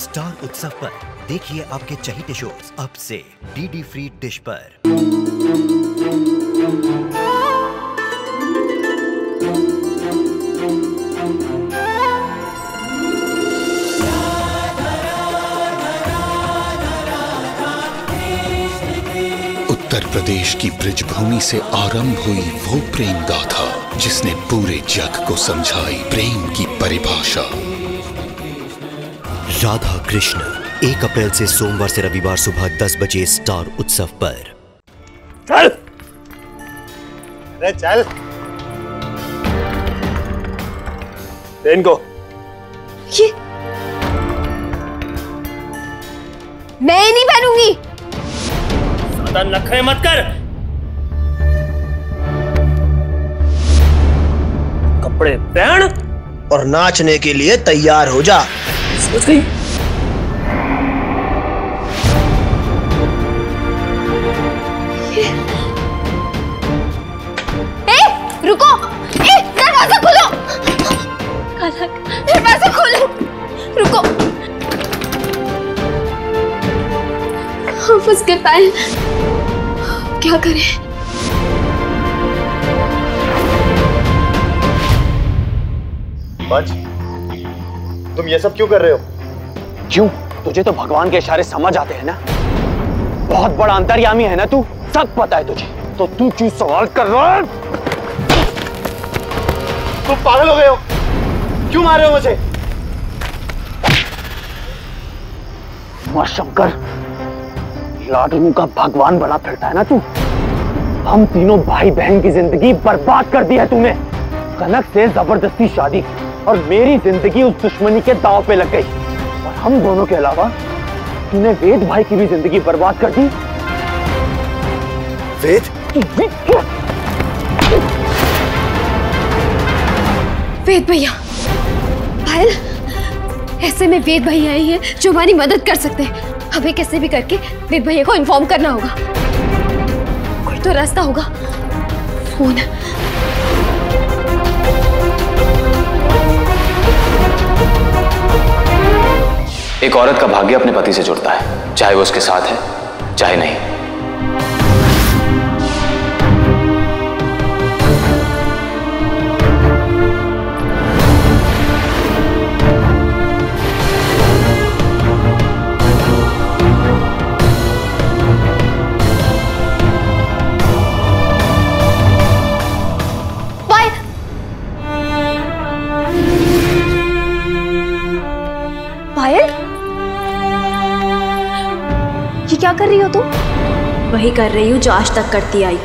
Star उत्सव पर देखिए आपके चहेते शोज अब से डीडी फ्री डिश पर। उत्तर प्रदेश की ब्रजभूमि से आरंभ हुई वो प्रेम गाथा जिसने पूरे जग को समझाई प्रेम की परिभाषा। राधा कृष्ण 1 अप्रैल से सोमवार से रविवार सुबह 10 बजे स्टार उत्सव पर। चल, अरे चल, इनको ये मैं नहीं पहनूंगी। ज्यादा नखरे मत कर। कपड़े पहन और नाचने के लिए तैयार हो जा। सोच गई? रुको, दरवाजा खोलो। दरवाजा खोलो, रुको। फंस गए पायल, क्या करें? बच, तुम ये सब क्यों कर रहे हो? क्यों? तुझे तो भगवान के इशारे समझ आते हैं ना। बहुत बड़ा अंतर्यामी है ना तू, सब पता है तुझे। तो तू क्यों सवाल कर रहा है? तुम पागल हो गए हो? क्यों मार रहे हो मुझे? मां शंकर, लाडनू का भगवान बना फिरता है ना तू। हम तीनों भाई बहन की जिंदगी बर्बाद कर दी है तूने। कनक से जबरदस्ती शादी और मेरी जिंदगी उस दुश्मनी के दांव पे लग गई। और हम दोनों के अलावा तूने वेद भाई की भी जिंदगी बर्बाद कर दी। वेद? वेद भैया, पायल, ऐसे में वेद भैया ही है जो हमारी मदद कर सकते हैं। हमें कैसे भी करके वेद भैया को इन्फॉर्म करना होगा। कोई तो रास्ता होगा। फोन। एक औरत का भाग्य अपने पति से जुड़ता है, चाहे वो उसके साथ है चाहे नहीं। पायल, ये क्या कर रही हो तुम? वही कर रही हूँ जो आज तक करती आई,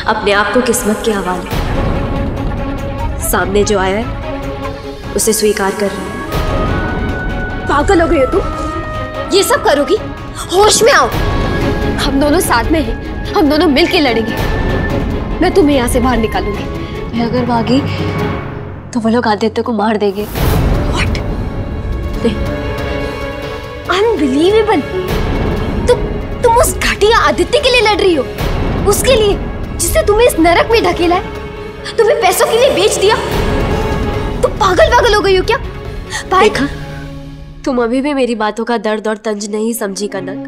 अपने आप को किस्मत के हवाले। सामने जो आया है उसे स्वीकार कर रही हूँ। पागल हो गई हो तुम? ये सब करोगी? होश में आओ। हम दोनों साथ में हैं, हम दोनों मिलके लड़ेंगे। मैं तुम्हें यहाँ से बाहर निकालूंगी। मैं अगर भागी तो वो लोग आदित्य को मार देंगे। What? Unbelievable! तुम उस घटिया आदित्य के लिए लड़ रही हो? उसके लिए जिसने तुम्हें इस नरक में ढकेला है, तुम्हें पैसों के लिए बेच दिया? तुम पागल हो गई हो क्या? देखा, तुम अभी भी मेरी बातों का दर्द और तंज नहीं समझी कनक।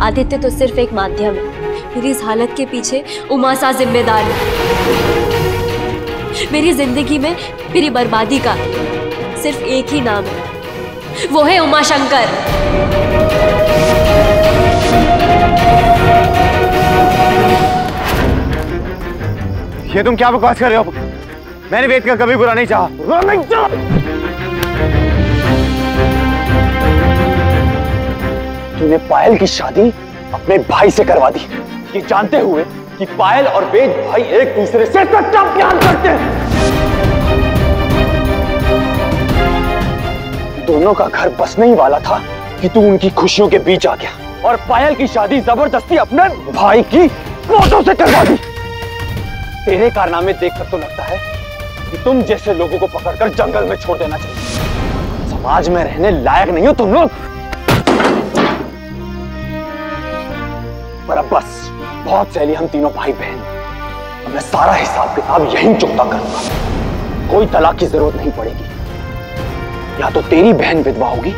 आदित्य तो सिर्फ एक माध्यम है। मेरी इस हालत के पीछे उमासा जिम्मेदार है। मेरी जिंदगी में मेरी बर्बादी का सिर्फ एक ही नाम है, वो है उमा शंकर। ये तुम क्या बकवास कर रहे हो? मैंने वेद का कभी बुरा नहीं चाहा। नहीं चाहा। तूने पायल की शादी अपने भाई से करवा दी, ये जानते हुए कि पायल और वेद भाई एक दूसरे से सच्चा प्यार करते हैं। दोनों का घर बसने ही वाला था कि तू उनकी खुशियों के बीच आ गया और पायल की शादी जबरदस्ती अपने भाई की फोटो से करवा दी। तेरे कारनामे देखकर तो लगता है कि तुम जैसे लोगों को पकड़कर जंगल में छोड़ देना चाहिए। समाज में रहने लायक नहीं हो तुम लोग। पर अब बस, बहुत सहेली हम तीनों भाई बहन। अब मैं सारा हिसाब किताब यहीं चुकता करूंगा। कोई तलाक की जरूरत नहीं पड़ेगी। या तो तेरी बहन विधवा होगी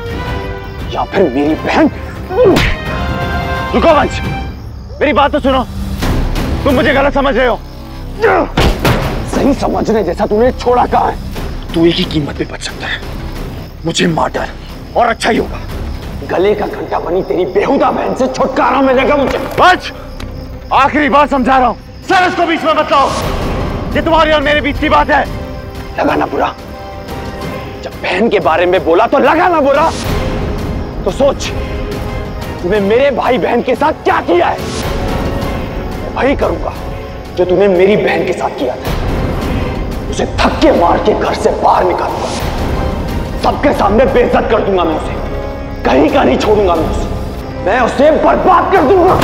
या फिर मेरी बहन। रुको वंश, मेरी बात तो सुनो। तुम मुझे गलत समझ रहे हो। सही समझने जैसा तूने छोड़ा कहाँ है? तू एक ही कीमत पे बच सकता है, मुझे मार डाल और अच्छा ही होगा। गले का घंटा बनी तेरी बेहुदा बहन से छुटकारा मिलेगा मुझे। वंश, आखिरी बार समझा रहा हूं, सर इसको बीच में मत लाओ। ये तुम्हारी और मेरे बीच की बात है। लगा ना बुरा? जब बहन के बारे में बोला तो लगा ना बुरा? तो सोच, तूने मेरे भाई बहन के साथ क्या किया है। मैं वही करूंगा जो तूने मेरी बहन के साथ किया था। उसे धक्के मार के घर से बाहर निकालूंगा, सबके सामने बेइज्जत कर दूंगा। मैं उसे कहीं का नहीं छोड़ूंगा। मैं उसे बर्बाद कर दूंगा।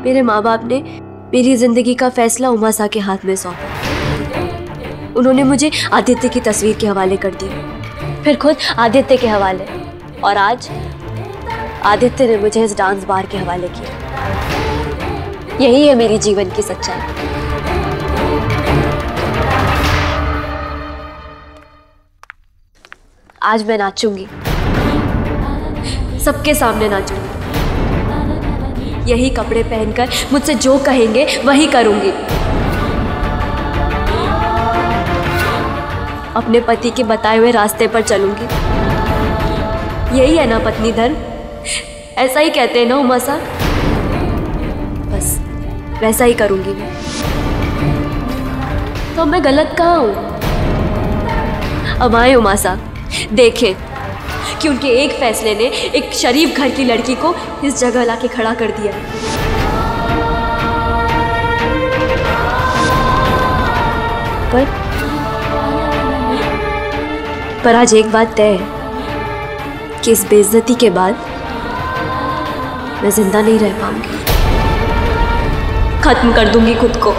मेरे माँ बाप ने मेरी जिंदगी का फैसला उमासा के हाथ में सौंपा। उन्होंने मुझे आदित्य की तस्वीर के हवाले कर दिया, फिर खुद आदित्य के हवाले, और आज आदित्य ने मुझे इस डांस बार के हवाले किया। यही है मेरी जीवन की सच्चाई। आज मैं नाचूंगी, सबके सामने नाचूंगी। यही कपड़े पहनकर मुझसे जो कहेंगे वही करूंगी। अपने पति के बताए हुए रास्ते पर चलूंगी। यही है ना पत्नी धर्म? ऐसा ही कहते हैं ना उमासा? बस वैसा ही करूंगी मैं। तो मैं गलत कहाँ हूं? अब आए उमासा, देखें कि उनके एक फैसले ने एक शरीफ घर की लड़की को इस जगह लाके खड़ा कर दिया। पर आज एक बात तय है कि इस बेइज्जती के बाद मैं जिंदा नहीं रह पाऊंगी। खत्म कर दूंगी खुद को।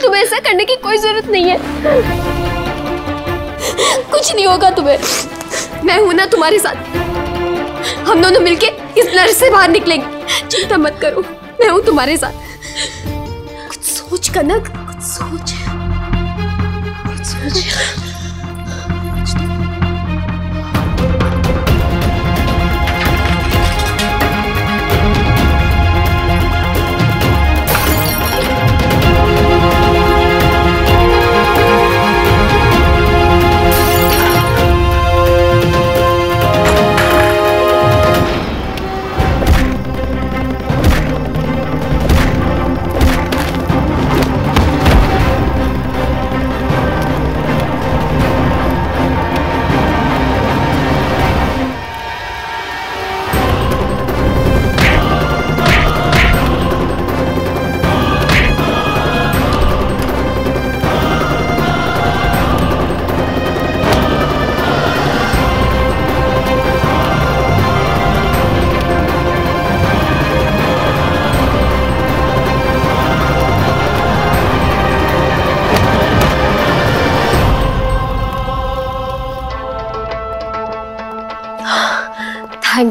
तुम्हें ऐसा करने की कोई जरूरत नहीं है। कुछ नहीं होगा तुम्हें। मैं हूं ना तुम्हारे साथ। हम दोनों मिलके इस लड़ से बाहर निकलेंगे। चिंता मत करो, मैं हूं तुम्हारे साथ। कुछ सोच कनक, कुछ सोच।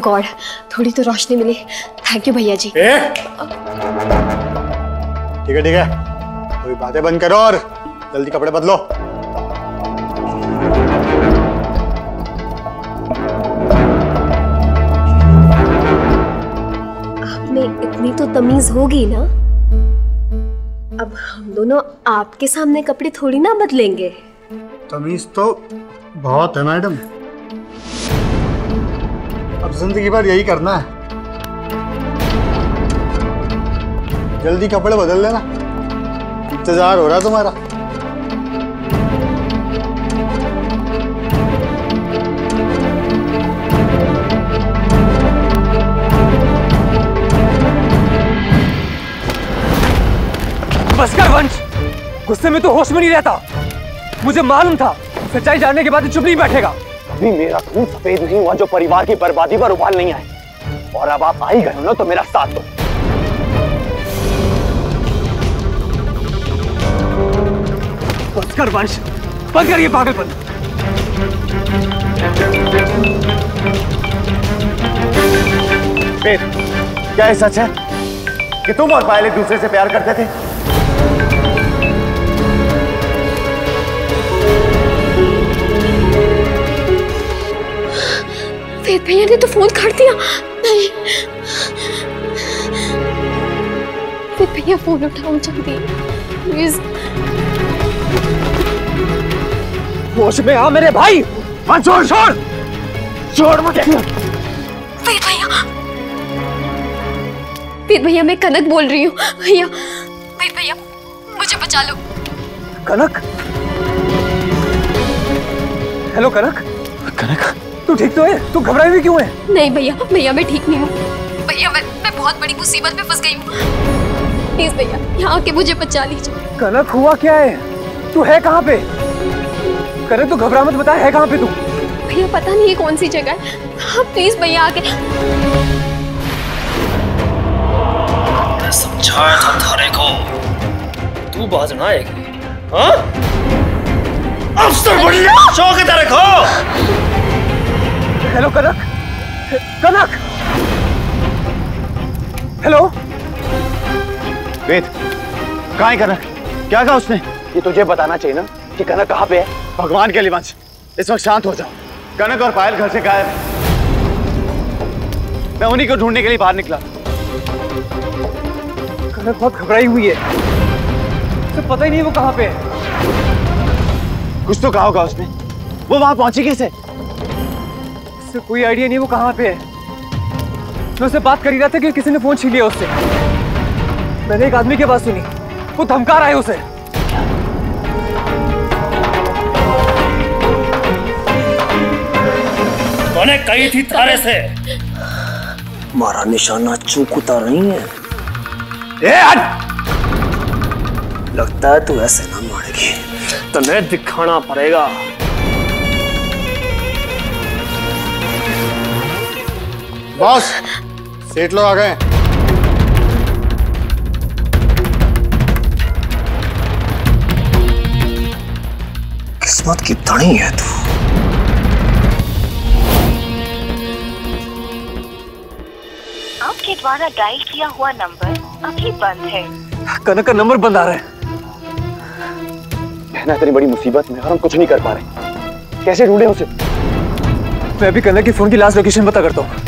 गॉड, थोड़ी तो रोशनी मिली। थैंक यू भैया जी। ठीक है ठीक है, कोई बातें बंद करो और जल्दी कपड़े बदलो। आपने इतनी तो तमीज होगी ना, अब हम दोनों आपके सामने कपड़े थोड़ी ना बदलेंगे। तमीज तो बहुत है मैडम, अब जिंदगी भर यही करना है। जल्दी कपड़े बदल लेना, इंतजार हो रहा तुम्हारा। बस कर वंश, गुस्से में तो होश में नहीं रहता। मुझे मालूम था सच्चाई जानने के बाद चुप नहीं बैठेगा। अभी मेरा खून सफेद नहीं हुआ जो परिवार की बर्बादी पर उबाल नहीं आए, और अब आप आ ही गए हो ना तो मेरा साथ दो। बस कर वंश, बंद कर ये पागलपन। वेद, क्या ये सच है कि तुम और पायल एक दूसरे से प्यार करते थे? वेद भैया ने तो फोन काट दिया। नहीं, वेद भैया फोन उठाओ जल्दी प्लीज। होश में आ मेरे भाई। छोड़ छोड़ छोड़ मुझे। वेद भैया, वेद भैया मैं कनक बोल रही हूँ। भैया, वेद भैया मुझे बचा लो। कनक? हेलो कनक। कनक तू ठीक तो है? तू घबराई हुई क्यों है? नहीं भैया, भैया मैं ठीक नहीं हूँ। भैया मैं बहुत बड़ी मुसीबत में फंस गई हूँ। प्लीज भैया यहाँ आके मुझे बचा लीजिए। कनक हुआ क्या है? तू है कहाँ पे? कनक तू घबरा मत, बता है कहाँ पे तू? भैया पता नहीं ये कौन सी जगह है। हाँ प्लीज भैया आके। मैं समझाया था थारे को, तू बाज ना आएगी। हाँ? अफसर बड़ी शौक है तेरे को। हेलो कनक। कनक हेलो। वेद, कहाँ है कनक? क्या कहा उसने? ये तुझे बताना चाहिए ना कि कनक कहाँ पे है। भगवान के लिए वंश, इस वक्त शांत हो जाओ। कनक और पायल घर से गायब है। मैं उन्हीं को ढूंढने के लिए बाहर निकला। कनक बहुत घबराई हुई है, उसे पता ही नहीं वो कहाँ पे है। कुछ तो कहा होगा उसने, वो वहां पहुंची कैसे? उससे कोई आइडिया नहीं वो कहाँ पे है। मैं उससे बात कर ही रहा था कि किसी ने फोन छीन लिया उससे। मैंने एक आदमी की बात सुनी, वो धमका रहा है उसे। मैंने कही थी थारे से, हमारा निशाना चूकता नहीं है। लगता है तू ऐसे ना मारेगी, तुम्हें दिखाना पड़ेगा। बॉस, सेठ लोग आ गए। किस्मत की धनी है तू। आपके द्वारा डायल किया हुआ नंबर अभी बंद है। कनक का नंबर बंद आ रहा है। बहना इतनी बड़ी मुसीबत में और हम कुछ नहीं कर पा रहे। कैसे ढूंढे उसे? मैं अभी कनक के फोन की लास्ट लोकेशन पता करता हूँ।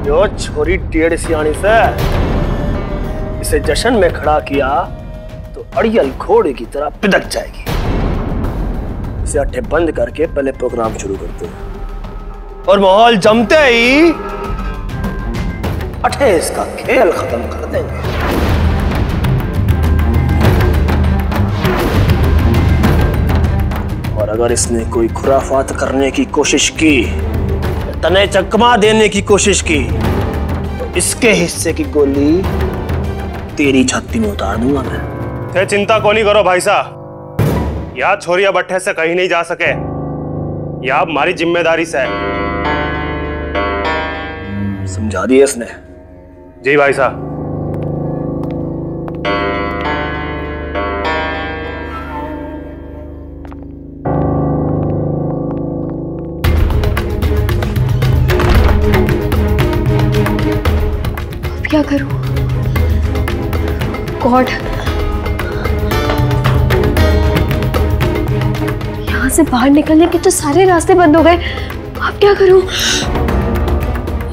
जो छोरी टेढ़ सियानी से इसे जश्न में खड़ा किया तो अड़ियल घोड़े की तरह पिदक जाएगी। इसे अट्ठे बंद करके पहले प्रोग्राम शुरू करते हैं और माहौल जमते ही अट्ठे इसका खेल खत्म कर देंगे। और अगर इसने कोई खुराफात करने की कोशिश की, तने चकमा देने की कोशिश की, तो इसके हिस्से की गोली तेरी छाती में उतार दूंगा मैं। ते चिंता को नहीं करो भाई साहब, यह छोरिया बट्टे से कहीं नहीं जा सके। यह हमारी जिम्मेदारी से है। समझा दिया इसने। जी भाई साहब। अब क्या करूं? गॉड, यहाँ से बाहर निकलने के तो सारे रास्ते बंद हो गए। अब क्या करूं?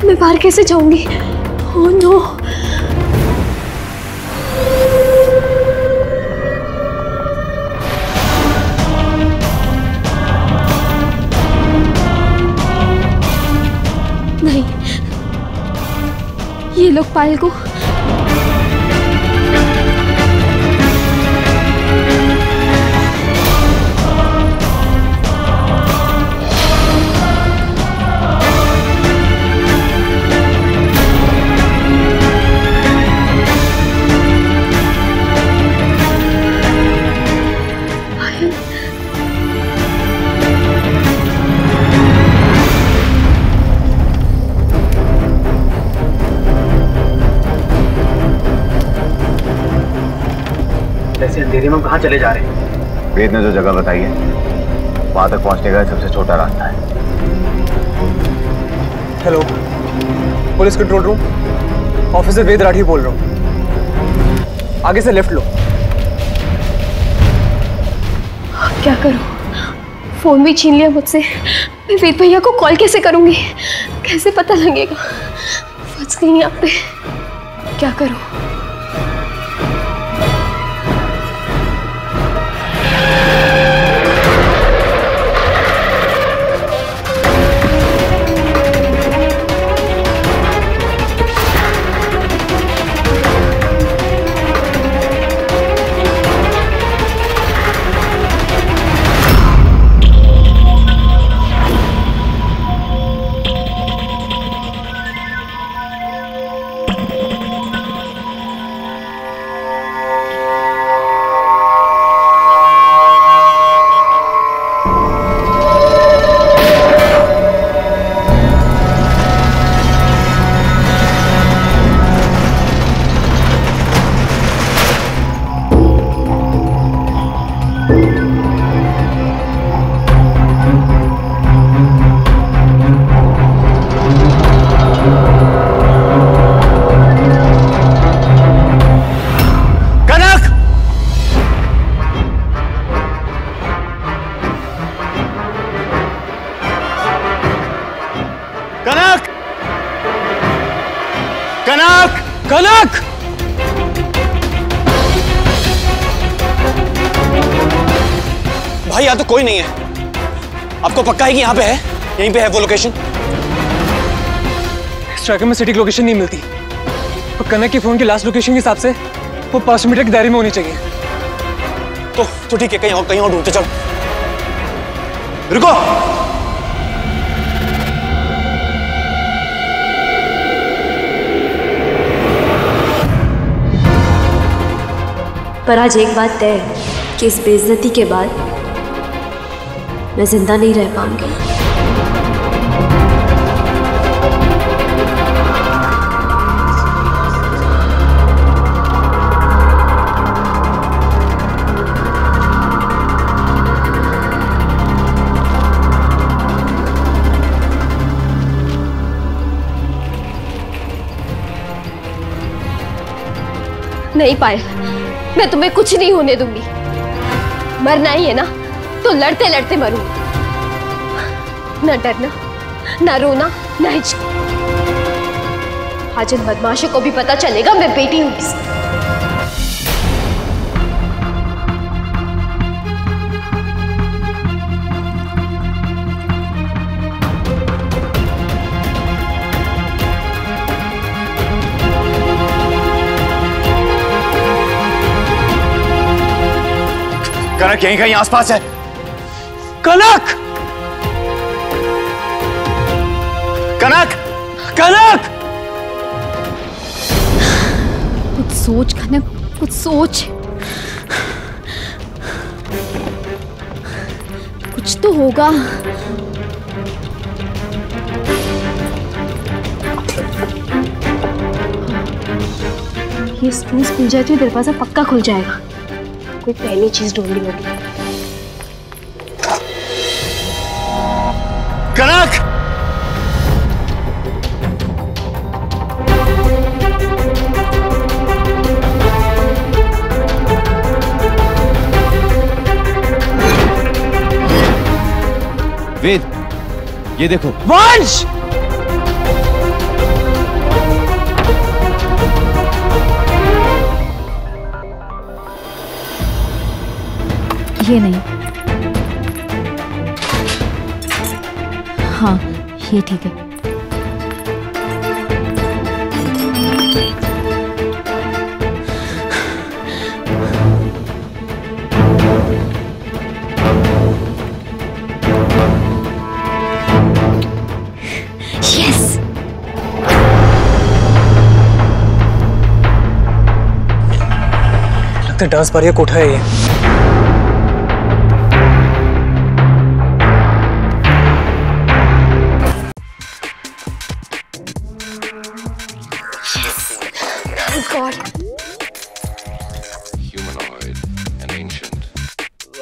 मैं बाहर कैसे जाऊंगी? Oh no. नहीं, ये लोग पायल को अंधेरे में हम कहाँ चले जा रहे हैं? वेद ने जो जगह बताई है वहां तक पहुंचने का सबसे छोटा रास्ता है। Hello, police control room, officer Ved Rathi बोल रहा हूँ। आगे से लेफ्ट लो। क्या करूं? फोन भी छीन लिया मुझसे। मैं वेद भैया को कॉल कैसे करूंगी? कैसे पता लगेगा? फंस गई यहाँ पे। क्या करूं? कनक! भाई यहाँ तो कोई नहीं है। आपको पक्का है कि यहाँ पे है? यहीं पे है वो लोकेशन? इस ट्रैकर में सटीक लोकेशन नहीं मिलती। और कनक के फोन की लास्ट लोकेशन के हिसाब से वो 500 मीटर की दायरे में होनी चाहिए। तो ठीक है, कहीं और ढूंढते चल। रुको। पर आज एक बात तय है कि इस बेइज्जती के बाद मैं जिंदा नहीं रह पाऊंगी। नहीं पायल, मैं तुम्हें कुछ नहीं होने दूंगी। मरना ही है ना तो लड़ते लड़ते मरूंगी। ना डरना, ना रोना, ना हिचक। आज इन बदमाशों को भी पता चलेगा मैं बेटी हूं किसकी। कनक यहीं कहीं आसपास है। कनक! कनक! कनक! कुछ सोच कनक, कुछ सोच। कुछ तो होगा। ये स्क्रूज खुल जाए तो दरवाजा पक्का खुल जाएगा। कोई पहली चीज ढूंढनी होगी। कनक! वेद, ये देखो। वंश! ये नहीं, हाँ ये ठीक है। यस, लगता है डांस बार ये कोठा है ये।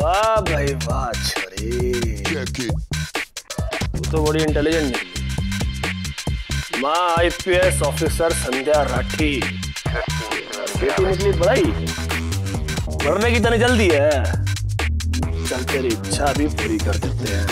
वाह भाई वाह छोरी, तू तो बड़ी इंटेलिजेंट निकली। माँ IPS ऑफिसर संध्या राठी, बेटी निकली बड़ाई, मरने की तनी जल्दी है। चल तेरी इच्छा भी पूरी कर देते हैं।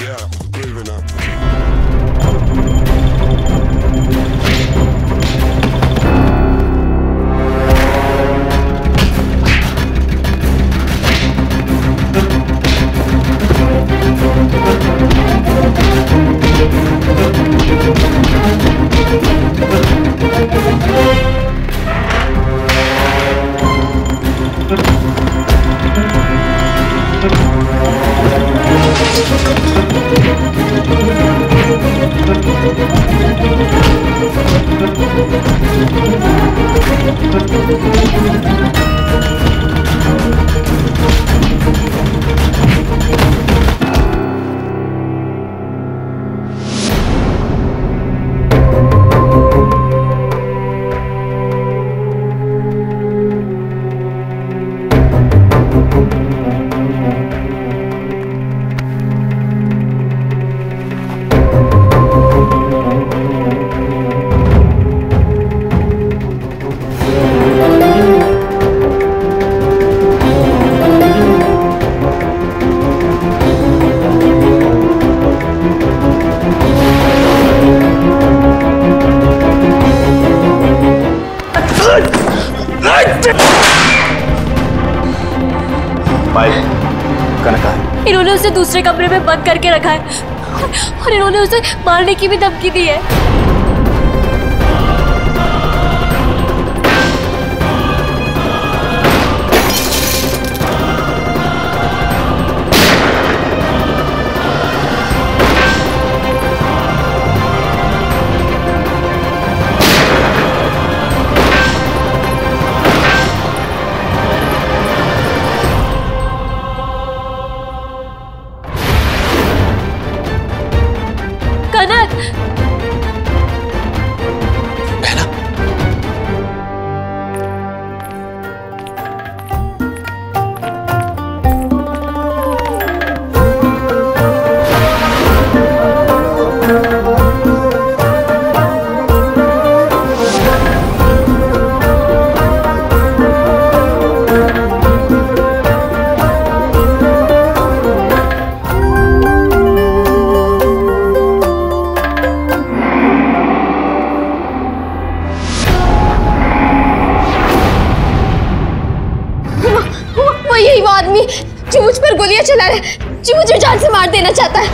इन्होंने उसे दूसरे कमरे में बंद करके रखा है और इन्होंने उसे मारने की भी धमकी दी है। जो मुझ पर गोलियां चला रहा है, जो मुझे जान से मार देना चाहता है।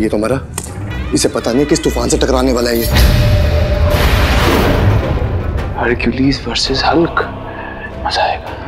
ये तो मरा, इसे पता नहीं किस तूफान से टकराने वाला है ये। हरक्यूलिस वर्सेस हल्क, मजा आएगा।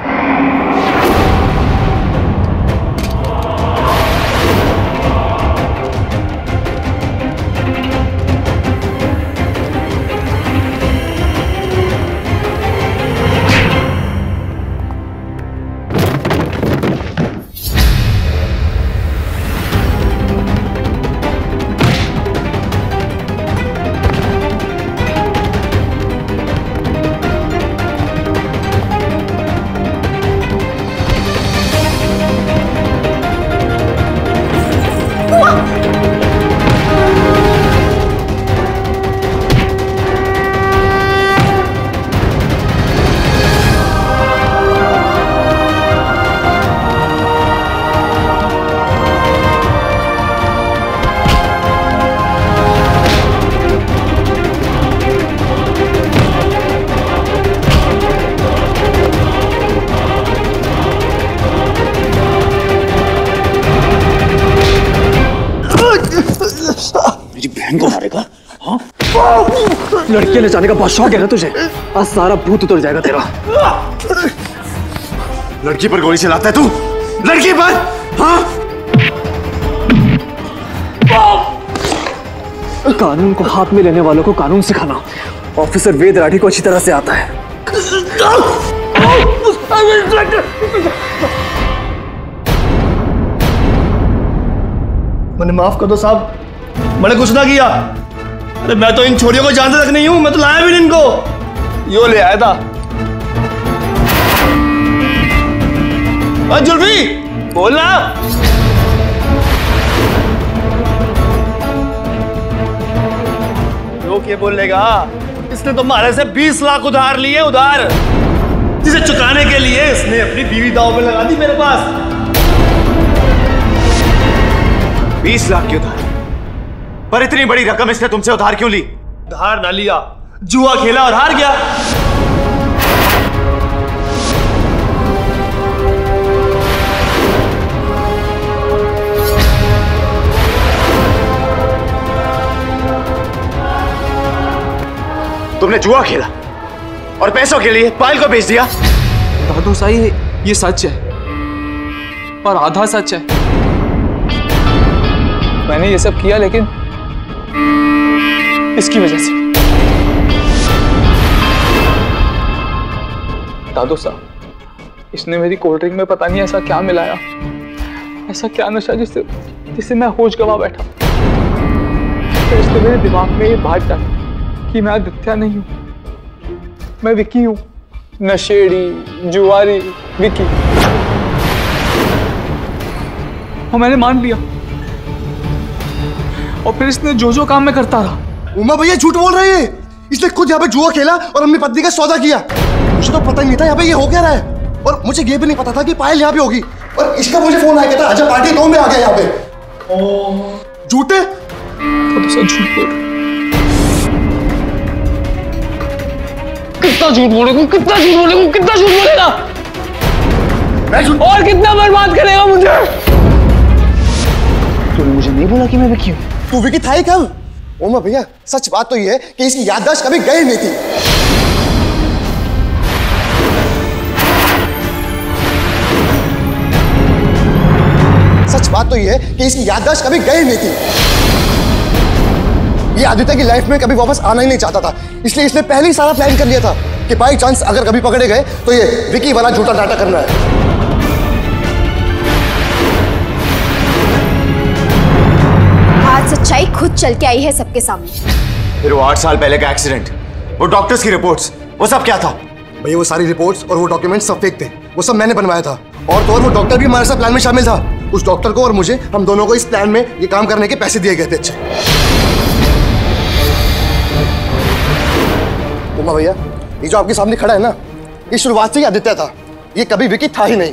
बहन को मारेगा? हाँ? लड़की ले जाने का बहुत शौक है ना तुझे? आज सारा भूत उतर जाएगा तेरा। लड़की पर गोली चलाता है तू? लड़की पर? हाँ? कानून को हाथ में लेने वालों को कानून सिखाना ऑफिसर वेद राठी को अच्छी तरह से आता है। मैंने माफ कर दो साहब, मैंने कुछ ना किया। अरे मैं तो इन छोरियों को जानता तक नहीं हूं, मैं तो लाया भी नहीं इनको, यो ले आया था। जुल्फी बोलना। लोग ये बोलेगा इसने तो हमारे से 20 लाख उधार लिए, उधार जिसे चुकाने के लिए इसने अपनी बीवी दांव में लगा दी मेरे पास। 20 लाख की उधार? पर इतनी बड़ी रकम इसने तुमसे उधार क्यों ली? उधार ना लिया, जुआ खेला और हार गया। तुमने जुआ खेला और पैसों के लिए पायल को बेच दिया? दादू साई, ये सच है और आधा सच है। मैंने ये सब किया लेकिन इसकी वजह से। दादू साहब, इसने मेरी कोल्ड ड्रिंक में पता नहीं ऐसा क्या मिलाया, ऐसा क्या नशा जिससे मैं होश गवा बैठा। तो इसने मेरे दिमाग में ये बात डाली कि मैं आदित्य नहीं हूं, मैं विकी हूं। नशेड़ी, जुआरी विकी। और मैंने मान लिया और फिर इसने जो जो काम मैं करता रहा। उमा भैया झूठ बोल रही है, इसने खुद यहाँ पे जुआ खेला और अपनी पत्नी का सौदा किया। मुझे तो पता ही नहीं था यहाँ पे ये हो क्या रहा है, और मुझे ये भी नहीं पता था कि पायल यहाँ पे होगी। और इसका मुझे फोन आया था, अच्छा पार्टी तो मैं आ गया यहाँ पे। झूठे? झूठ बोल, कितना झूठ बोलेगा, कितना झूठ बोलेगा, कितना झूठ बोलेगा? मैं झूठ और कितना बर्बाद करेगा मुझे? तूने मुझे नहीं बोला कि मैं विकी हूं। तू विकी था ही कब? ओमा भैया सच बात तो ये है कि इसकी याददाश्त कभी गई नहीं थी। सच बात तो ये है कि इसकी याददाश्त कभी गई नहीं थी। ये आदित्य की लाइफ में कभी वापस आना ही नहीं चाहता था, इसलिए इसने पहले ही सारा प्लान कर लिया था कि बाई चांस अगर कभी पकड़े गए तो ये विकी वाला झूठा नाटक करना है। आज सच्चाई खुद चल के आई है सबके सामने। फिर वो 8 साल पहले का एक्सीडेंट, वो डॉक्टर्स की रिपोर्ट्स, वो सब क्या था? भैया वो सारी रिपोर्ट्स और वो डॉक्यूमेंट्स सब फेक थे, वो सब मैंने बनवाया था। और तो और वो डॉक्टर भी हमारे साथ प्लान में शामिल था। उस डॉक्टर को और मुझे, हम दोनों को इस प्लान में ये काम करने के पैसे दिए गए थे। अच्छे उमा भैया, ये जो आपके सामने खड़ा है ना, ये शुरुआत से ही आदित्य था, ये कभी विकी था ही नहीं।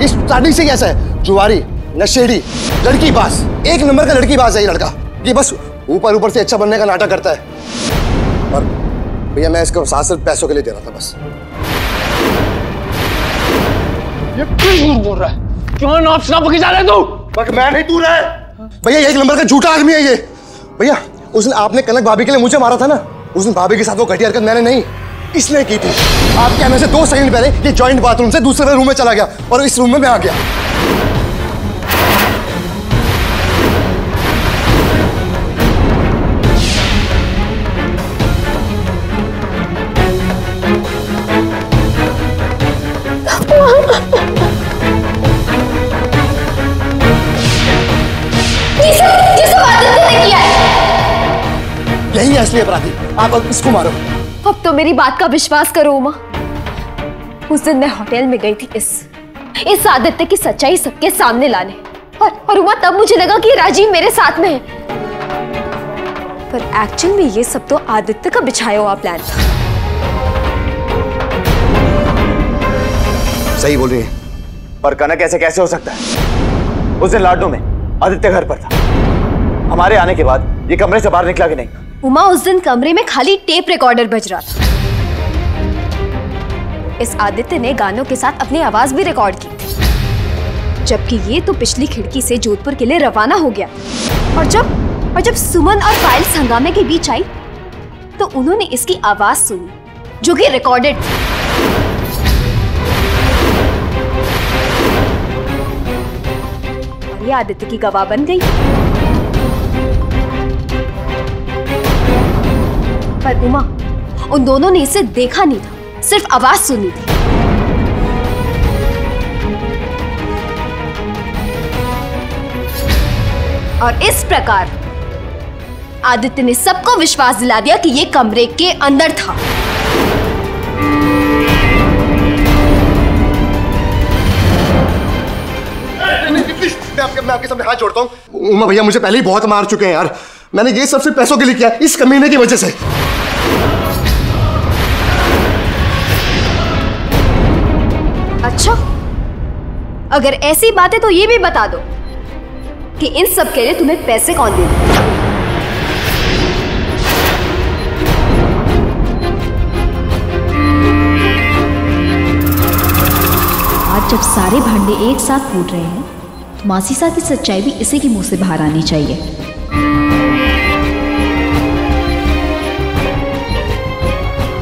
ये स्टार्टिंग से कैसा है, जुआरी, नशेड़ी, लड़की बाज, एक नंबर का लड़की बाज है ये लड़का। ये बस ऊपर ऊपर से अच्छा बनने का नाटक करता है। और भैया मैं इसको साथ सिर्फ पैसों के लिए दे रहा था बस। ये क्यों बोल रहा है? क्यों नॉट स्टॉप की जा रहा है तू? बट मैं नहीं, तू रहा है। भैया एक नंबर का झूठा आदमी है ये। भैया उस दिन आपने कनक भाभी के लिए मुझे मारा था ना, उस दिन भाभी के साथ वो घटिया हरकत मैंने नहीं, इसने की थी। आप कहने से 2 सेकंड पहले ये जॉइंट बाथरूम से दूसरे रूम में चला गया और इस रूम में मैं आ गया। यही है असली अपराधी, आप अब इसको मारो। अब तो मेरी बात का विश्वास करो उमा। उस दिन मैं होटल में गई थी इस आदित्य की सच्चाई सबके सामने लाने, और उमा तब मुझे लगा कि राजीव मेरे साथ में है, पर एक्चुअल में ये सब तो आदित्य का बिछाया हुआ प्लान था। सही बोल रही है, पर कनक ऐसे कैसे हो सकता है? उस दिन लाडनू में आदित्य घर पर था, हमारे आने के बाद ये कमरे से बाहर निकला कि नहीं? उमा उस दिन कमरे में खाली टेप रिकॉर्डर बज रहा था। इस आदित्य ने गानों के साथ अपनी आवाज भी रिकॉर्ड की थी, जबकि ये तो पिछली खिड़की से जोधपुर के लिए रवाना हो गया। और और जब सुमन और पायल हंगामे के बीच आई तो उन्होंने इसकी आवाज सुनी जो कि रिकॉर्डेड थी। और ये आदित्य की गवाह बन गई। पर उमा, उन दोनों ने इसे देखा नहीं था, सिर्फ आवाज सुनी थी। और इस प्रकार आदित्य ने सबको विश्वास दिला दिया कि ये कमरे के अंदर था। मैं आपके सामने हाथ जोड़ता हूँ। उमा भैया मुझे पहले ही बहुत मार चुके हैं यार। मैंने ये सब सिर्फ पैसों के लिए किया, इस कमीने की वजह से। अच्छा, अगर ऐसी बात है तो ये भी बता दो कि इन सब के लिए तुम्हें पैसे कौन दे रहे? आज जब सारे भांडे एक साथ फूट रहे हैं तो मासीसा की सच्चाई भी इसी के मुंह से बाहर आनी चाहिए।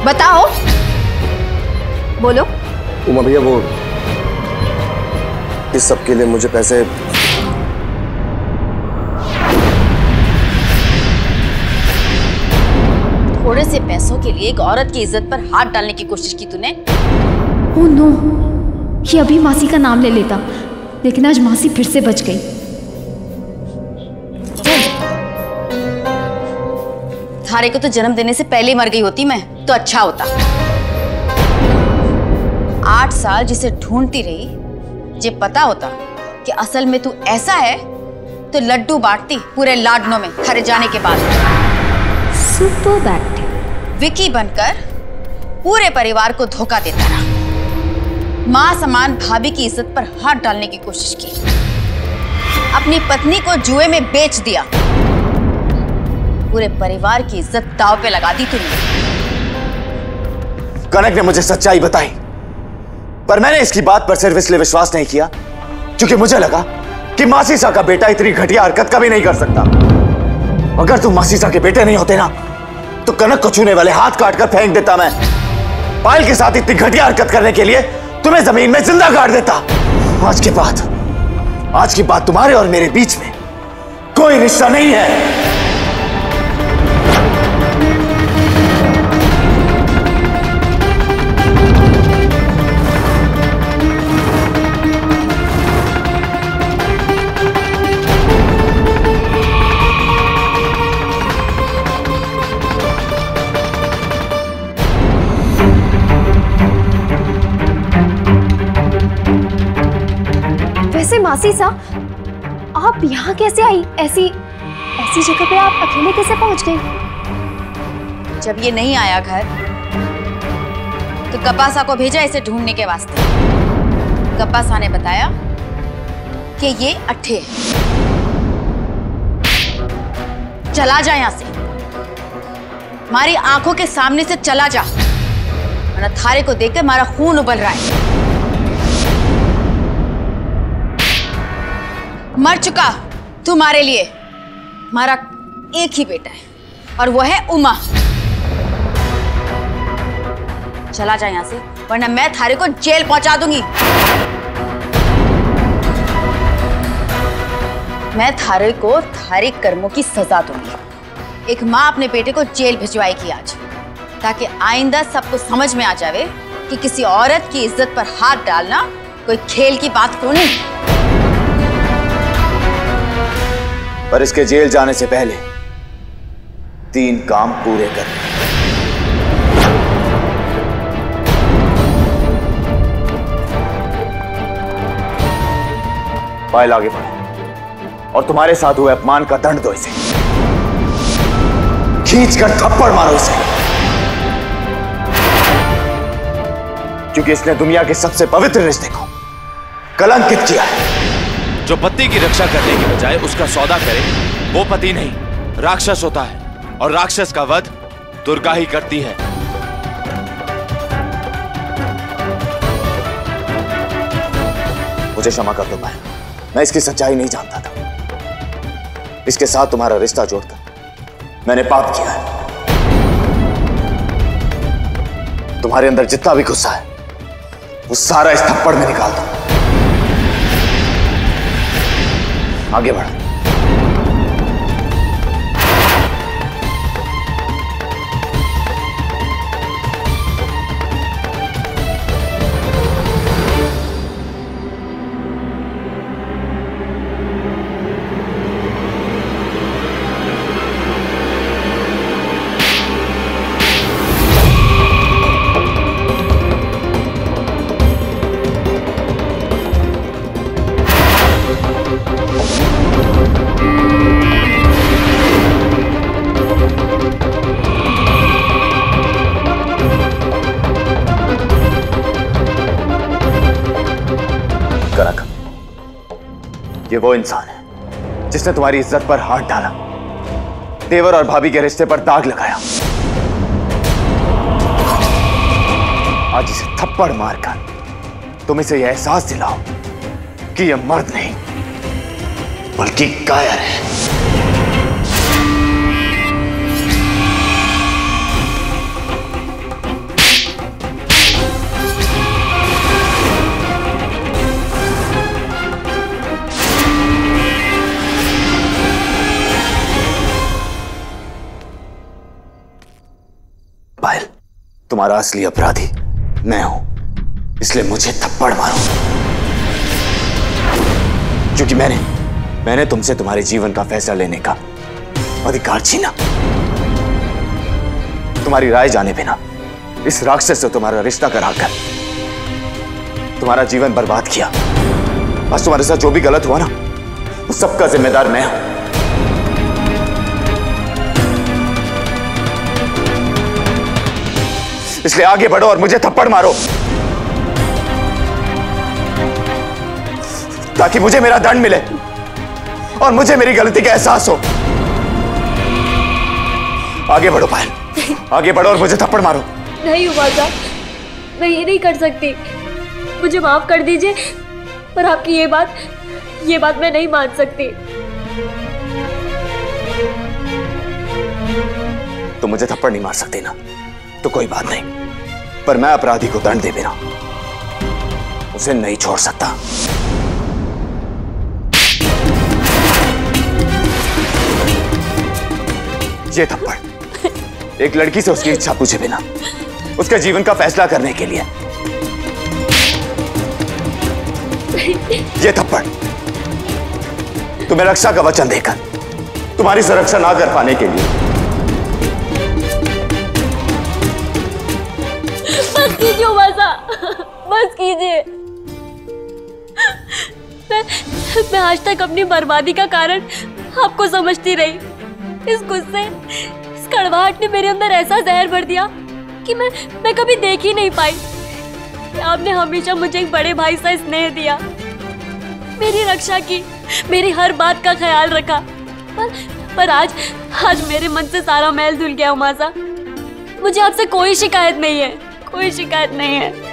बताओ, बोलो। उमा भैया वो इस सब के लिए मुझे पैसे थोड़े से पैसों के लिए एक औरत की इज्जत पर हाथ डालने की कोशिश की तूने? ओह नो, ये अभी मासी का नाम ले लेता, लेकिन आज मासी फिर से बच गई। थारे को तो जन्म देने से पहले मर गई होती मैं तो अच्छा होता। 8 साल जिसे ढूंढती रही, जे पता होता कि असल में तू ऐसा है तो लड्डू बांटती पूरे लाडनों में थारे जाने के बाद। सुपर दैट विकी बनकर पूरे परिवार को धोखा देता रहा। मां समान भाभी की इज्जत पर हाथ डालने की कोशिश की, अपनी पत्नी को जुए में बेच दिया, पूरे परिवार की इज्जत दांव पे लगा दी तूने। कनक ने मुझे सच्चाई बताई, पर मैंने इसकी बात पर सिर्फ इसलिए विश्वास नहीं किया क्योंकि मुझे लगा कि मासीसा का बेटा इतनी घटिया हरकत कभी नहीं कर सकता। अगर तुम मासीसा के बेटे नहीं होते ना तो कनक को छूने वाले हाथ काट कर फेंक देता मैं। पायल के साथ इतनी घटिया हरकत करने के लिए तुम्हें जमीन में जिंदा गाड़ देता। आज के बाद तुम्हारे और मेरे बीच में कोई रिश्ता नहीं है। वैसे मासी सा, आप यहाँ कैसे आई? ऐसी जगह पे आप अकेले कैसे पहुंच गई? जब ये नहीं आया घर तो कपासा को भेजा इसे ढूंढने के वास्ते। कपासा ने बताया कि ये अट्ठे है। चला जा यहां से, हमारी आंखों के सामने से चला जा, वरना थारे को देखकर हमारा खून उबल रहा है। मर चुका तुम्हारे लिए हमारा एक ही बेटा है और वो है उमा। चला जा यहां से, वरना मैं थारे को जेल पहुंचा दूंगी। मैं थारे को थारे कर्मों की सजा दूंगी। एक माँ अपने बेटे को जेल भिजवाएगी आज, ताकि आइंदा सबको समझ में आ जावे कि किसी औरत की इज्जत पर हाथ डालना कोई खेल की बात तो नहीं। पर इसके जेल जाने से पहले 3 काम पूरे करने। पायल आगे बढ़ो और तुम्हारे साथ हुए अपमान का दंड दो इसे। खींचकर थप्पड़ मारो इसे, क्योंकि इसने दुनिया के सबसे पवित्र रिश्ते को कलंकित किया है। जो पति की रक्षा करने की बजाय उसका सौदा करे वो पति नहीं, राक्षस होता है, और राक्षस का वध दुर्गा ही करती है। मुझे क्षमा कर दो पायल, मैं इसकी सच्चाई नहीं जानता था। इसके साथ तुम्हारा रिश्ता जोड़कर मैंने पाप किया है। तुम्हारे अंदर जितना भी गुस्सा है वो सारा इस थप्पड़ में निकाल दो। आगे बढ़ो। ये वो इंसान है जिसने तुम्हारी इज्जत पर हाथ डाला, देवर और भाभी के रिश्ते पर दाग लगाया। आज इसे थप्पड़ मारकर तुम इसे यह एहसास दिलाओ कि यह मर्द नहीं बल्कि कायर है। पायल, तुम्हारा असली अपराधी मैं हूं, इसलिए मुझे थप्पड़ मारो, क्योंकि मैंने तुमसे तुम्हारे जीवन का फैसला लेने का अधिकार छीना। तुम्हारी राय जाने बिना इस राक्षस से तुम्हारा रिश्ता कराकर तुम्हारा जीवन बर्बाद किया। आज तुम्हारे साथ जो भी गलत हुआ ना, उस सबका जिम्मेदार मैं हूं। इसलिए आगे बढ़ो और मुझे थप्पड़ मारो, ताकि मुझे मेरा दंड मिले और मुझे मेरी गलती का एहसास हो। आगे बढ़ो पायल, आगे बढ़ो और मुझे थप्पड़ मारो। नहीं उमासा, मैं ये नहीं कर सकती, मुझे माफ कर दीजिए, पर आपकी ये बात मैं नहीं मान सकती। तुम मुझे थप्पड़ नहीं मार सकते ना, तो कोई बात नहीं, पर मैं अपराधी को दंड दे बिना उसे नहीं छोड़ सकता। ये थप्पड़ एक लड़की से उसकी इच्छा पूछे बिना उसके जीवन का फैसला करने के लिए। ये थप्पड़ तुम्हें रक्षा का वचन देकर तुम्हारी सुरक्षा ना कर पाने के लिए। बस कीजिए उमासा, बस कीजिए। मैं आज तक अपनी बर्बादी का कारण आपको समझती रही। इस गुस्से, इस कड़वाहट ने मेरे अंदर ऐसा जहर भर दिया कि मैं कभी देख ही नहीं पाई। आपने हमेशा मुझे एक बड़े भाई सा स्नेह दिया, मेरी रक्षा की, मेरी हर बात का ख्याल रखा, पर आज मेरे मन से सारा मैल धुल गया उमासा। मुझे आपसे कोई शिकायत नहीं है, कोई शिकायत नहीं है।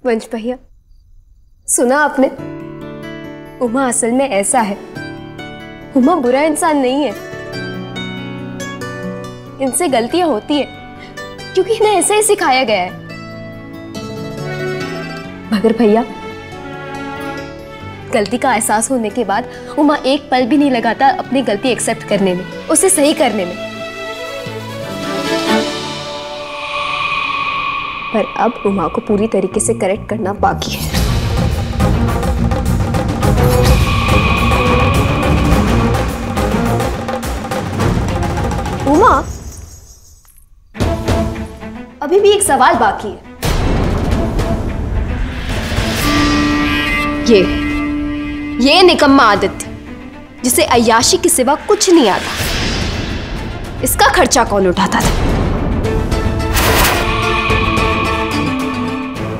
वंश भैया, सुना आपने? उमा असल में ऐसा है, उमा बुरा इंसान नहीं है। इनसे गलतियां होती है क्योंकि इन्हें ऐसे ही सिखाया गया है। मगर भैया, गलती का एहसास होने के बाद उमा एक पल भी नहीं लगाता अपनी गलती एक्सेप्ट करने में, उसे सही करने में। पर अब उमा को पूरी तरीके से करेक्ट करना बाकी है। उमा, अभी भी एक सवाल बाकी है। ये निकम्मा आदित्य, जिसे अय्याशी के सिवा कुछ नहीं आता, इसका खर्चा कौन उठाता था?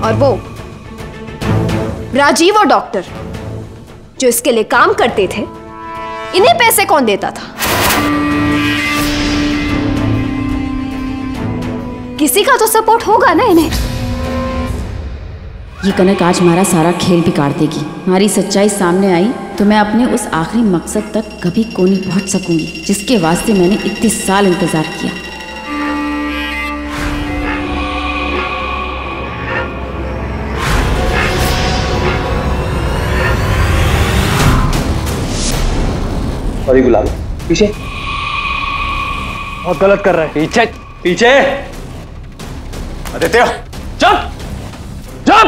और वो राजीव और डॉक्टर जो इसके लिए काम करते थे, इन्हें पैसे कौन देता था? किसी का तो सपोर्ट होगा ना इन्हें। ये कनक आज हमारा सारा खेल बिगाड़ देगी। हमारी सच्चाई सामने आई तो मैं अपने उस आखिरी मकसद तक कभी को नहीं पहुंच सकूंगी जिसके वास्ते मैंने इतने साल इंतजार किया। सॉरी गुलाब, पीछे। बहुत गलत कर रहा है। पीछे पीछे। आदित्य चुप चुप।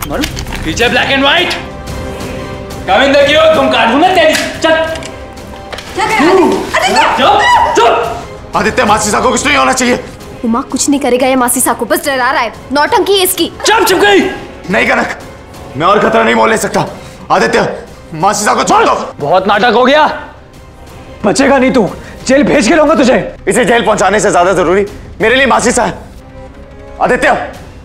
मारू पीछे। Black and white. Come in the Q. तुम काट दूंगा तेरी। चल। क्या कर रहा है? चुप चुप। आदित्य, मासीसा को कुछ नहीं होना चाहिए। उमा कुछ नहीं करेगा ये मासीसा को, बस डरा रहा है। नौटंकी है इसकी। चुप चुप गई। नहीं कनक, मैं और खतरा नहीं मोल ले सकता। आदित्य, मासीसा को छोड़ दो। बहुत नाटक हो गया, बचेगा नहीं तू। जेल भेज के लाऊंगा तुझे। इसे जेल पहुंचाने से ज्यादा जरूरी मेरे लिए मासीसा है। आदित्य,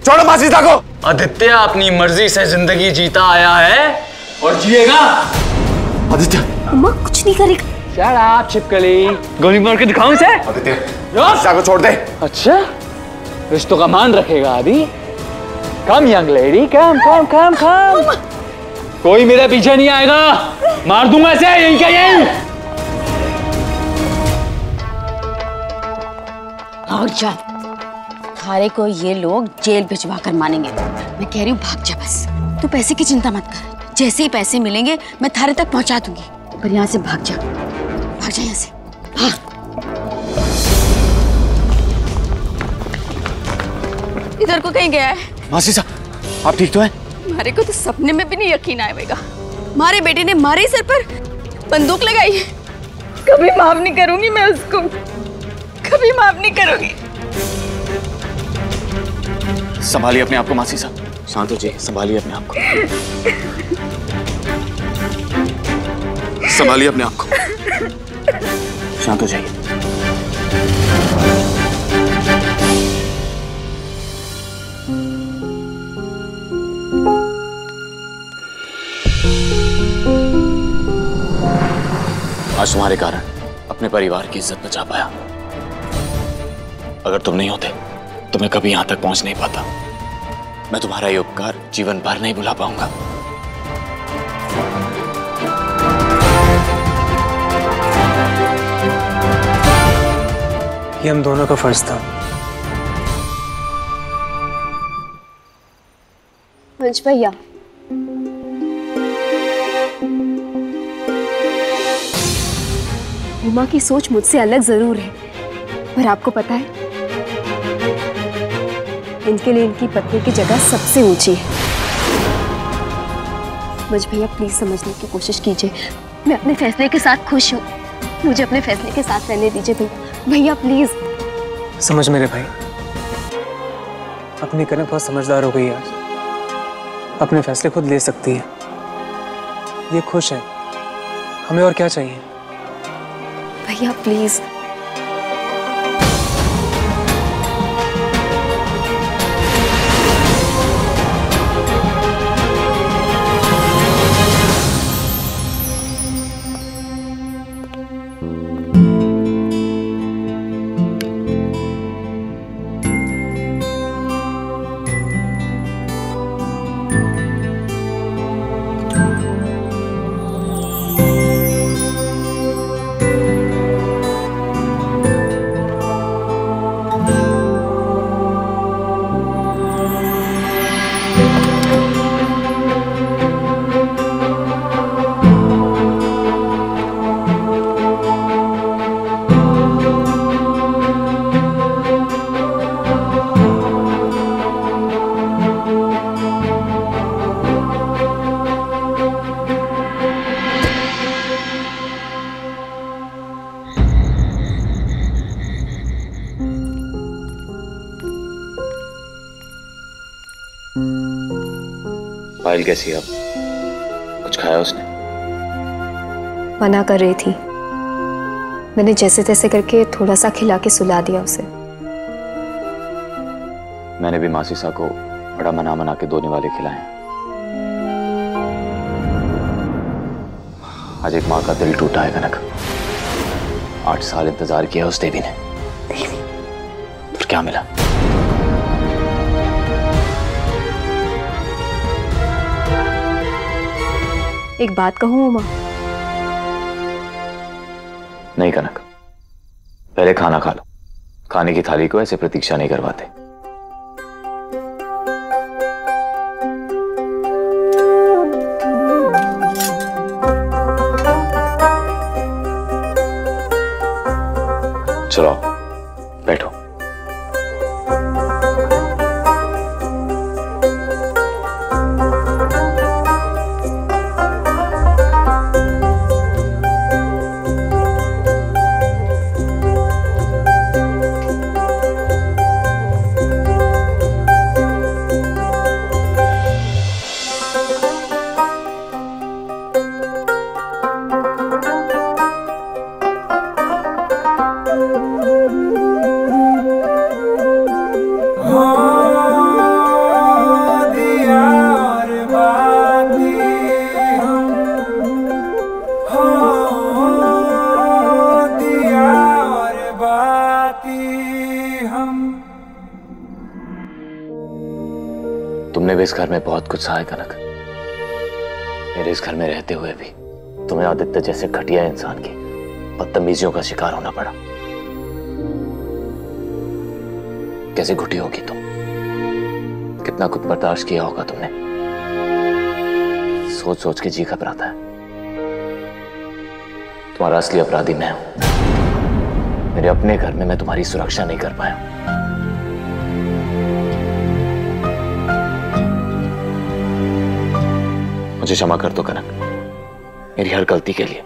छोड़ो मासीसा को। आदित्य अपनी मर्जी से जिंदगी जीता आया है और जिएगा। आदित्य, उमा कुछ नहीं करेगा। शट अप छिपकली। गोली मार के दिखाऊं इसे? आदित्य, मासीसा को छोड़ दे। अच्छा, रिश्तों का मान रखेगा आदि। कम यंग लेडी, कम कम कम कम। कोई मेरे पीछे नहीं आएगा, मार दूंगा इसे यहीं का यहीं। भाग जा, थारे को ये लोग जेल भिजवा कर मानेंगे। मैं कह रही हूँ भाग जा बस। तू पैसे की चिंता मत कर, जैसे ही पैसे मिलेंगे मैं थारे तक पहुंचा दूंगी। पर यहाँ से भाग जा, भाग जा यहाँ से। हाँ। इधर को कहीं गया है? मासीसा, आप ठीक तो हैं? हमारे को तो सपने में भी नहीं यकीन आएगा। हमारे बेटे ने हमारे सर पर बंदूक लगाई है। कभी माफ नहीं करूंगी मैं उसको, कभी माफ नहीं करूंगी। संभालिए अपने आप को मासीसा। शांत हो जाइए, संभालिए अपने आप को। संभालिए अपने आप को। शांत हो जाइए। आज तुम्हारे कारण अपने परिवार की इज्जत बचा पाया। अगर तुम नहीं होते तो मैं कभी यहां तक पहुंच नहीं पाता। मैं तुम्हारा ये उपकार जीवन भर नहीं भुला पाऊंगा। ये हम दोनों का फर्ज था। मंच भैया, उमा की सोच मुझसे अलग जरूर है, पर आपको पता है इनके लिए इनकी पत्नी की जगह सबसे ऊंची है। मुझ भैया प्लीज समझने की कोशिश कीजिए। मैं अपने फैसले के साथ खुश हूँ, मुझे अपने फैसले के साथ रहने दीजिए भैया। भैया प्लीज। समझ मेरे भाई, अपनी कनक बहुत समझदार हो गई है आज। अपने फैसले खुद ले सकती है। ये खुश है, हमें और क्या चाहिए? भैया प्लीज। पायल कैसी है अब? कुछ खाया उसने? मना कर रही थी, मैंने जैसे तैसे करके थोड़ा सा खिला के सुला दिया उसे। मैंने भी मासीसा को बड़ा मना मना के 2 निवाले खिलाए। आज एक माँ का दिल टूटा है कनक। 8 साल इंतजार किया उस देवी ने, फिर क्या मिला? एक बात कहूं उमा? नहीं कनक, पहले खाना खा लो। खाने की थाली को ऐसे प्रतीक्षा नहीं करवाते। चलो बैठो। तुमने भी इस घर में बहुत कुछ सहा है कनक। मेरे इस घर में रहते हुए भी तुम्हें आदित्य जैसे घटिया इंसान की बदतमीजियों का शिकार होना पड़ा। कैसे घुटी होगी तुम? कितना कुछ बर्दाश्त किया होगा तुमने। सोच सोच के जी घबराता है। तुम्हारा असली अपराधी मैं हूं। मेरे अपने घर में मैं तुम्हारी सुरक्षा नहीं कर पाया। मुझे क्षमा कर दो कनक, मेरी हर गलती के लिए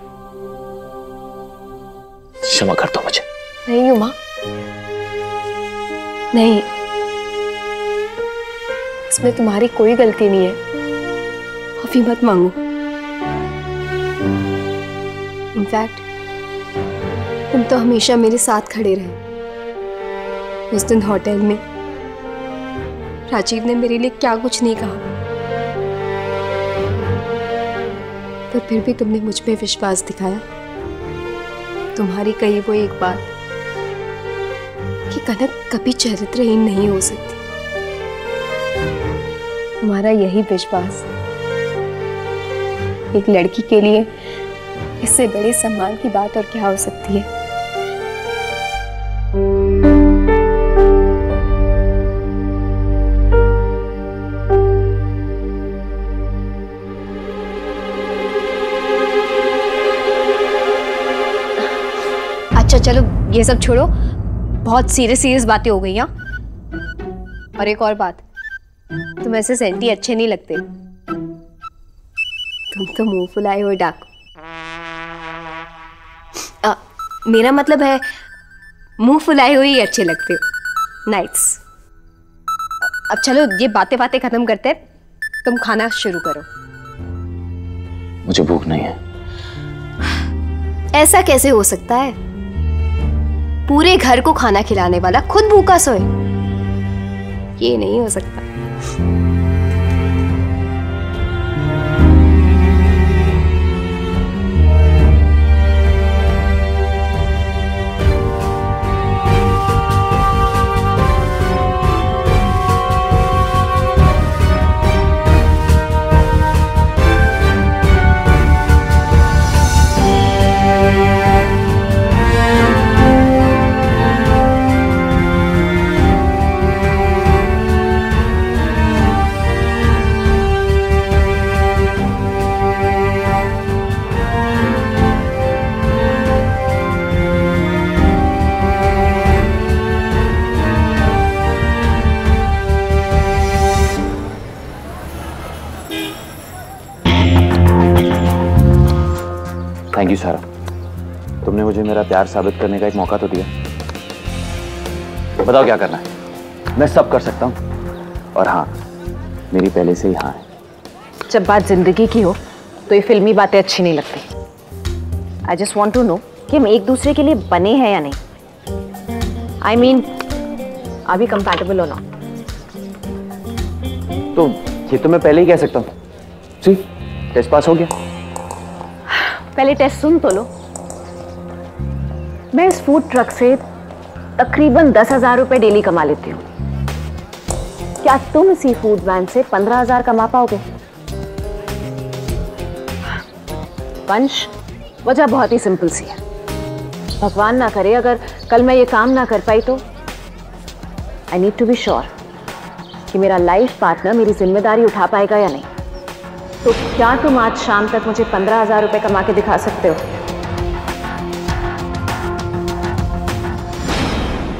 क्षमा कर दो मुझे। नहीं उमा, नहीं, इसमें तुम्हारी कोई गलती नहीं है। माफी मत मांगो। इनफैक्ट तुम तो हमेशा मेरे साथ खड़े रहे। उस दिन होटल में राजीव ने मेरे लिए क्या कुछ नहीं कहा, पर फिर भी तुमने मुझ पे विश्वास दिखाया। तुम्हारी कही वो एक बात कि कनक कभी चरित्रहीन नहीं हो सकती। तुम्हारा यही विश्वास एक लड़की के लिए इससे बड़े सम्मान की बात और क्या हो सकती है। अच्छा चलो ये सब छोड़ो, बहुत सीरियस बातें हो गई। और एक और बात, तुम ऐसे सेंटी अच्छे नहीं लगते। तुम तो मुंह फुलाए हुए डाकू। मेरा मतलब है मुंह फुलाए हुए ही अच्छे लगते हो। नाइस। अब चलो ये बातें खत्म करते हैं, तुम खाना शुरू करो। मुझे भूख नहीं है। ऐसा कैसे हो सकता है? पूरे घर को खाना खिलाने वाला खुद भूखा सोए? ये नहीं हो सकता। थैंक यू सारा, तुमने मुझे मेरा प्यार साबित करने का एक मौका तो दिया। बताओ क्या करना है? मैं सब कर सकता हूँ। और हाँ, मेरी पहले से ही हाँ है। जब बात जिंदगी की हो तो ये फिल्मी बातें अच्छी नहीं लगती। I just want to know कि हम एक दूसरे के लिए बने हैं या नहीं। I mean are we compatible और नॉट? तो ये तो मैं पहले ही कह सकता हूँ। जी, टेस्ट पास हो गया। पहले टेस्ट सुन तो लो। मैं इस फूड ट्रक से तकरीबन 10,000 रुपए डेली कमा लेती हूँ। क्या तुम इसी फूड वैन से 15,000 कमा पाओगे? वंश, वजह बहुत ही सिंपल सी है। भगवान ना करे अगर कल मैं ये काम ना कर पाई तो I need to be sure कि मेरा लाइफ पार्टनर मेरी जिम्मेदारी उठा पाएगा या नहीं। तो क्या तुम आज शाम तक मुझे 15,000 रुपए कमा के दिखा सकते हो?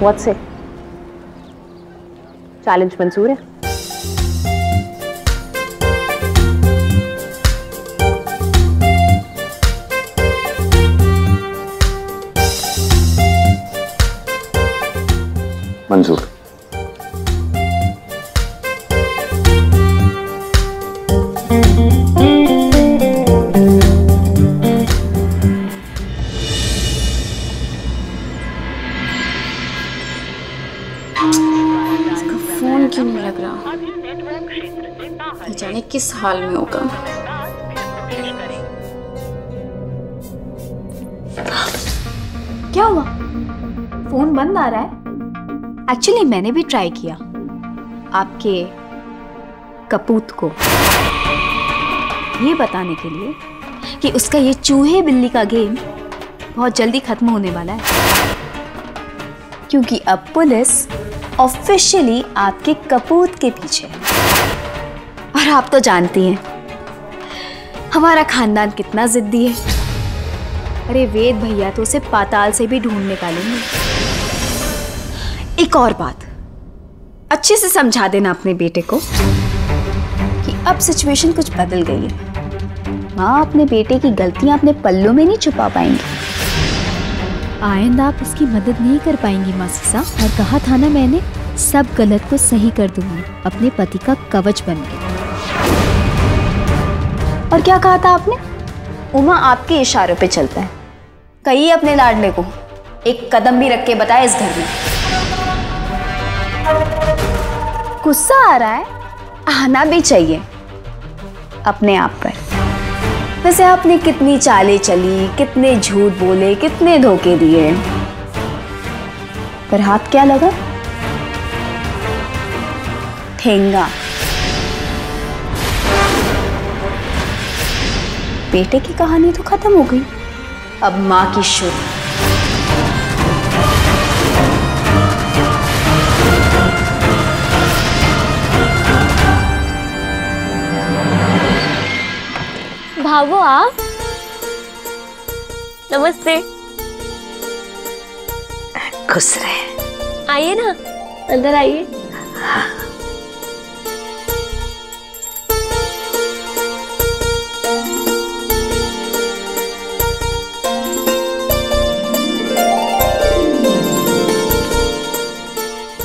What's it? चैलेंज मंजूर है? मंजूर। फोन क्यों नहीं लग रहा? न जाने किस हाल में होगा। क्या हुआ? फोन बंद आ रहा है। एक्चुअली मैंने भी ट्राई किया आपके कपूत को ये बताने के लिए कि उसका ये चूहे बिल्ली का गेम बहुत जल्दी खत्म होने वाला है, क्योंकि अब पुलिस ऑफिशियली आपके कपूत के पीछे है। और आप तो जानती हैं हमारा खानदान कितना जिद्दी है। अरे वेद भैया तो उसे पाताल से भी ढूंढ निकालेंगे। एक और बात, अच्छे से समझा देना अपने बेटे को कि अब सिचुएशन कुछ बदल गई है। माँ अपने बेटे की गलतियां अपने पल्लों में नहीं छुपा पाएंगी। आइंदा आप उसकी मदद नहीं कर पाएंगी मासीसा। और कहा था ना मैंने, सब गलत को सही कर दूंगी अपने पति का कवच बनके। और क्या कहा था आपने? उमा आपके इशारों पे चलता है। कहिए अपने लाडले को एक कदम भी रख के बताए इस घर में। गुस्सा आ रहा है? आना भी चाहिए अपने आप पर। वैसे आपने कितनी चालें चली, कितने झूठ बोले, कितने धोखे दिए, पर हाथ क्या लगा? ठेंगा। बेटे की कहानी तो खत्म हो गई, अब माँ की शुरू। भागो आप। नमस्ते। खुश रहे। आइए ना, अंदर आइए।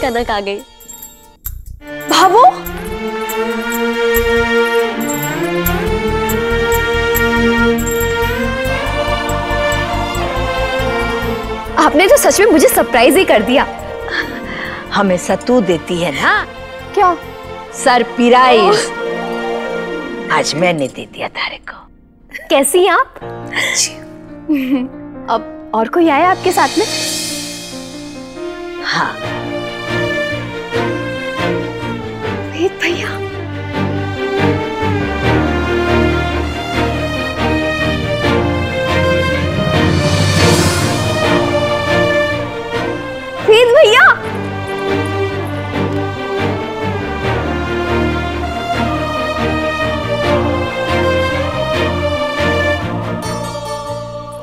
कनक आ गई। भाभो, आपने तो सच में मुझे सरप्राइज ही कर दिया। हमेशा तू देती है ना। क्या? सरप्राइज। आज मैंने दे दिया तारे को। कैसी हैं आप? अब और कोई आया आपके साथ में? हाँ, वेद भैया। वेद भैया,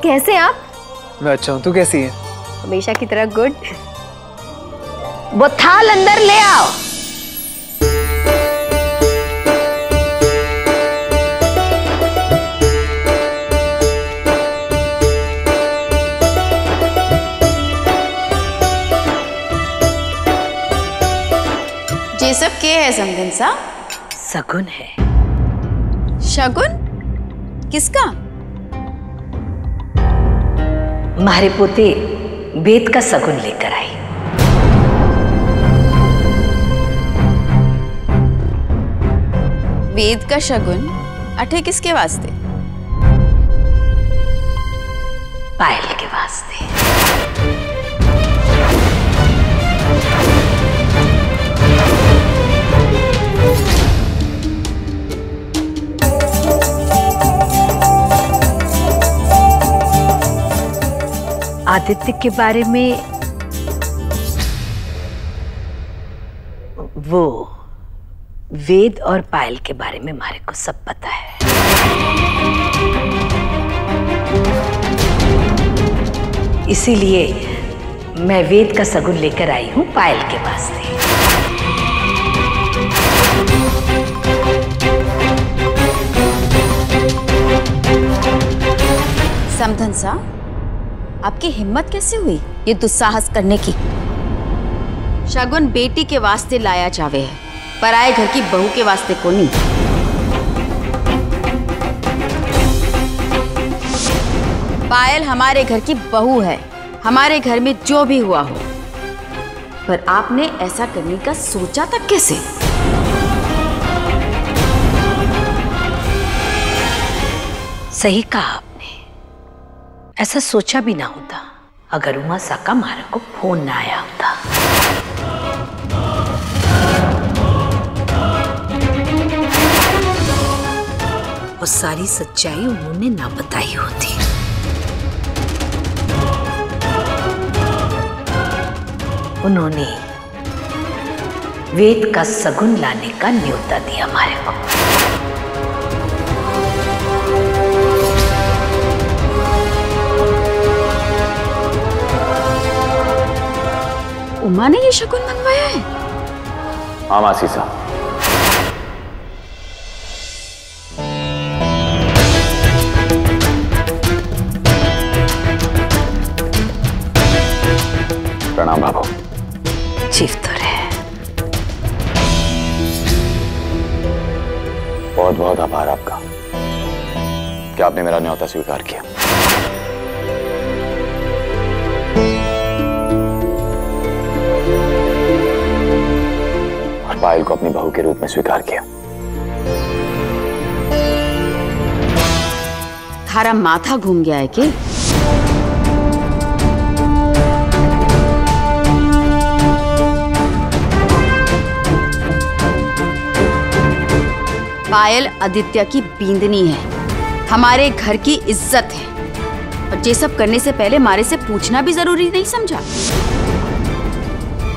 कैसे आप? मैं अच्छा हूँ, तू कैसी है? हमेशा की तरह गुड। वो थाल अंदर ले आओ। ये सब क्या है समगन सा? शगुन है। शगुन? किसका? मारे पोते वेद का शगुन लेकर आई। वेद का शगुन अठे किसके वास्ते? पायल के वास्ते। आदित्य के बारे में वो वेद और पायल के बारे में हमारे को सब पता है। इसीलिए मैं वेद का सगुन लेकर आई हूं पायल के वास्ते। समधन सा, आपकी हिम्मत कैसे हुई ये दुस्साहस करने की? शगुन बेटी के वास्ते लाया जावे है, पराए घर की बहू के वास्ते को नहीं। पायल हमारे घर की बहू है, हमारे घर में जो भी हुआ हो, पर आपने ऐसा करने का सोचा तक कैसे? सही कहा आपने, ऐसा सोचा भी ना होता अगर उमा साका मारा को फोन ना आया होता। वो सारी सच्चाई उन्होंने ना बताई होती। उन्होंने वेद का सगुन लाने का न्योता दिया हमारे को। उमा ने ये शगुन मंगवाया है? हाँ मासी साहब। प्रणाम बाबू। चीफ तो रहे। बहुत बहुत आभार आपका कि आपने मेरा न्योता स्वीकार किया। और पायल को अपनी बहू के रूप में स्वीकार किया। थारा माथा घूम गया है कि? पायल आदित्य की बींदनी है, हमारे घर की इज्जत है, और ये सब करने से पहले हमारे से पूछना भी जरूरी नहीं समझा?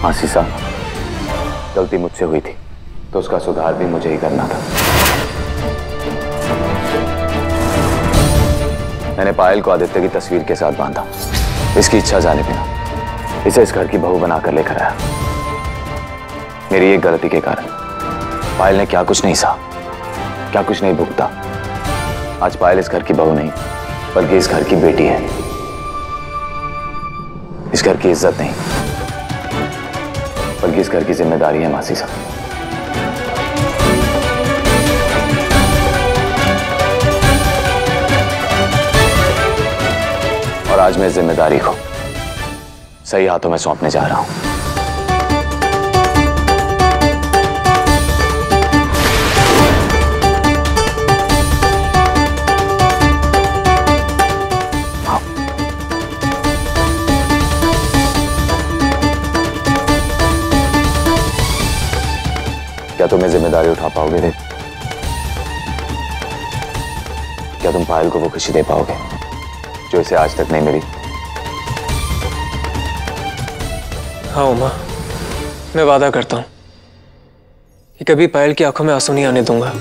मासी साहब, गलती मुझसे हुई थी तो उसका सुधार भी मुझे ही करना था। मैंने पायल को आदित्य की तस्वीर के साथ बांधा, इसकी इच्छा जाने बिना इसे इस घर की बहू बनाकर लेकर आया। मेरी एक गलती के कारण पायल ने क्या कुछ नहीं सहा, क्या कुछ नहीं भुगता। आज पायल इस घर की बहू नहीं बल्कि इस घर की बेटी है, इस घर की इज्जत नहीं बल्कि इस घर की जिम्मेदारी है मासी साहब। और आज मैं इस जिम्मेदारी को सही हाथों में सौंपने जा रहा हूं। क्या तुम ये जिम्मेदारी उठा पाओगे रे? क्या तुम पायल को वो खुशी दे पाओगे जो इसे आज तक नहीं मिली? हाँ उमा, मैं वादा करता हूं कि कभी पायल की आंखों में आंसू नहीं आने दूंगा।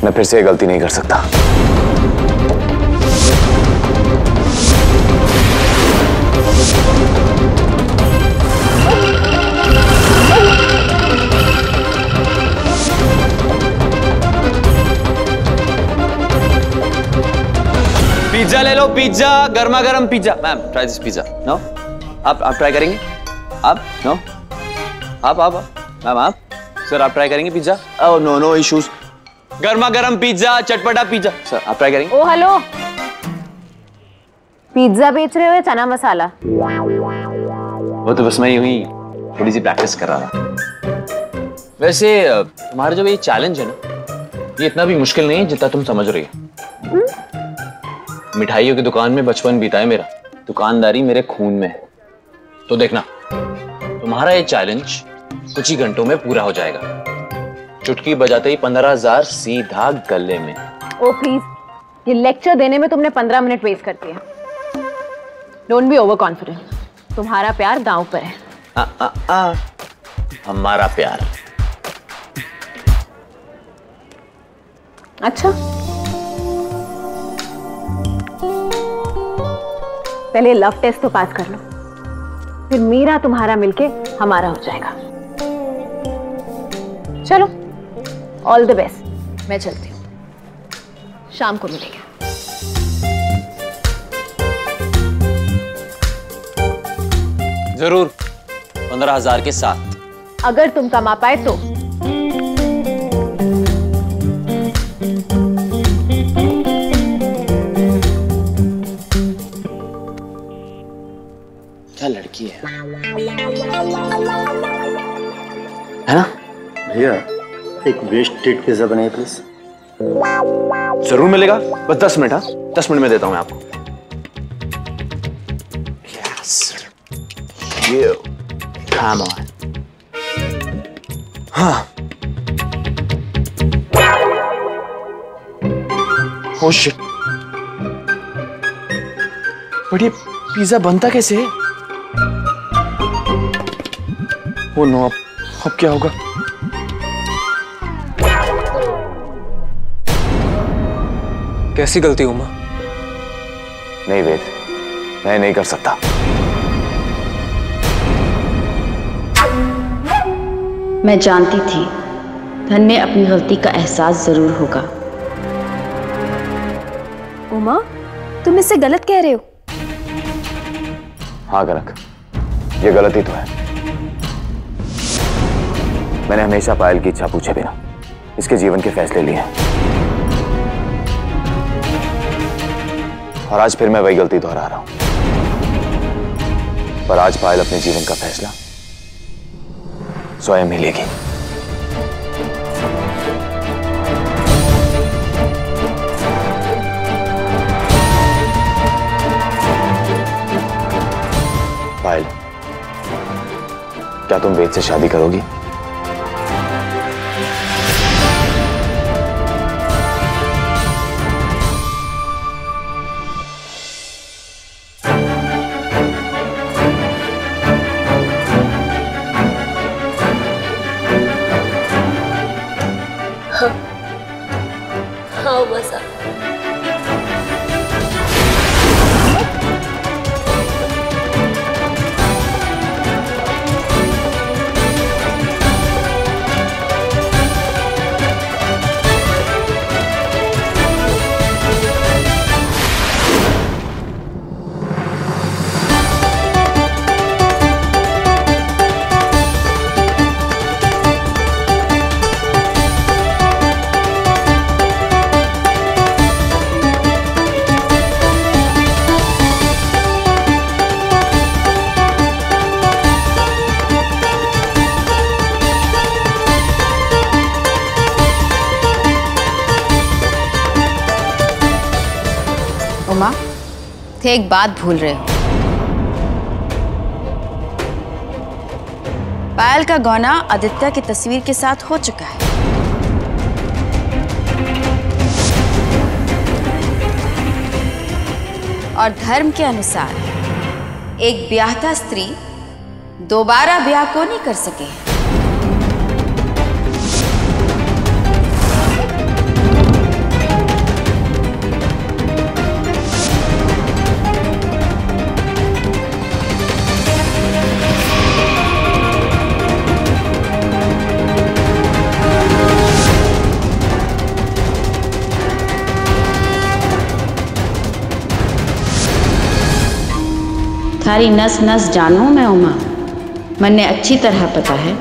मैं फिर से ये गलती नहीं कर सकता। पिज्जा ले लो, पिज्जा, गर्मा गर्म pizza. Ma'am try this pizza. No, आप ट्राई करेंगे? आप नो, आप मैम आप सर आप ट्राई करेंगे pizza? Oh no no issues. गर्मा गर्म पिज्जा, चटपटा पिज्जा। सर आप ट्राई करेंगे? ओ हेलो, पिज्जा बेच रहे हो या चना मसाला? वो तो बस मैं यूं ही थोड़ी सी प्रैक्टिस कर रहा था। वैसे तुम्हारा जो ये चैलेंज है ना, ये इतना भी मुश्किल नहीं है जितना तुम समझ रही हो। मिठाइयों की दुकान में बचपन बीता है मेरा, दुकानदारी मेरे खून में है। तो देखना, तुम्हारा ये चैलेंज कुछ ही घंटों में पूरा हो जाएगा। चुटकी बजाते ही 15,000 सीधा गले में। ओ प्लीज, ये लेक्चर देने में तुमने 15 मिनट वेस्ट कर दिया। डोंट बी ओवर कॉन्फिडेंट, तुम्हारा प्यार दांव पर है। हमारा प्यार। अच्छा, पहले लव टेस्ट तो पास कर लो, फिर मेरा तुम्हारा मिलके हमारा हो जाएगा। चलो, ऑल द बेस्ट। मैं चलती हूँ, शाम को मिलेंगे। जरूर, 15,000 के साथ। अगर तुम कमा पाए तो। क्या लड़की है ना? भैया एक वेस्ट ट्रीट पिज्जा बनाइए प्लीज। जरूर मिलेगा, बस 10 मिनट। हाँ 10 मिनट में देता हूं मैं आपको। Yes. You. Come on. हाँ। Oh shit. बट ये पिज्जा बनता कैसे है? Oh no, अब क्या होगा? कैसी गलती उमा? नहीं वेद, मैं नहीं कर सकता। मैं जानती थी धन में अपनी गलती का एहसास जरूर होगा। उमा, तुम इससे गलत कह रहे हो। हाँ कनक, ये गलती तो है। मैंने हमेशा पायल की इच्छा पूछे बिना इसके जीवन के फैसले लिए हैं, और आज फिर मैं वही गलती दोहरा रहा हूं। पर आज पायल अपने जीवन का फैसला स्वयं ही लेगी। पायल, क्या तुम वेद से शादी करोगी? हाँ मसा। उमा, थे एक बात भूल रहे हो। पायल का गौना आदित्य की तस्वीर के साथ हो चुका है। और धर्म के अनुसार एक ब्याहता स्त्री दोबारा ब्याह को नहीं कर सके। सारी नस नस जानूं मैं उमा। मन्ने अच्छी तरह पता है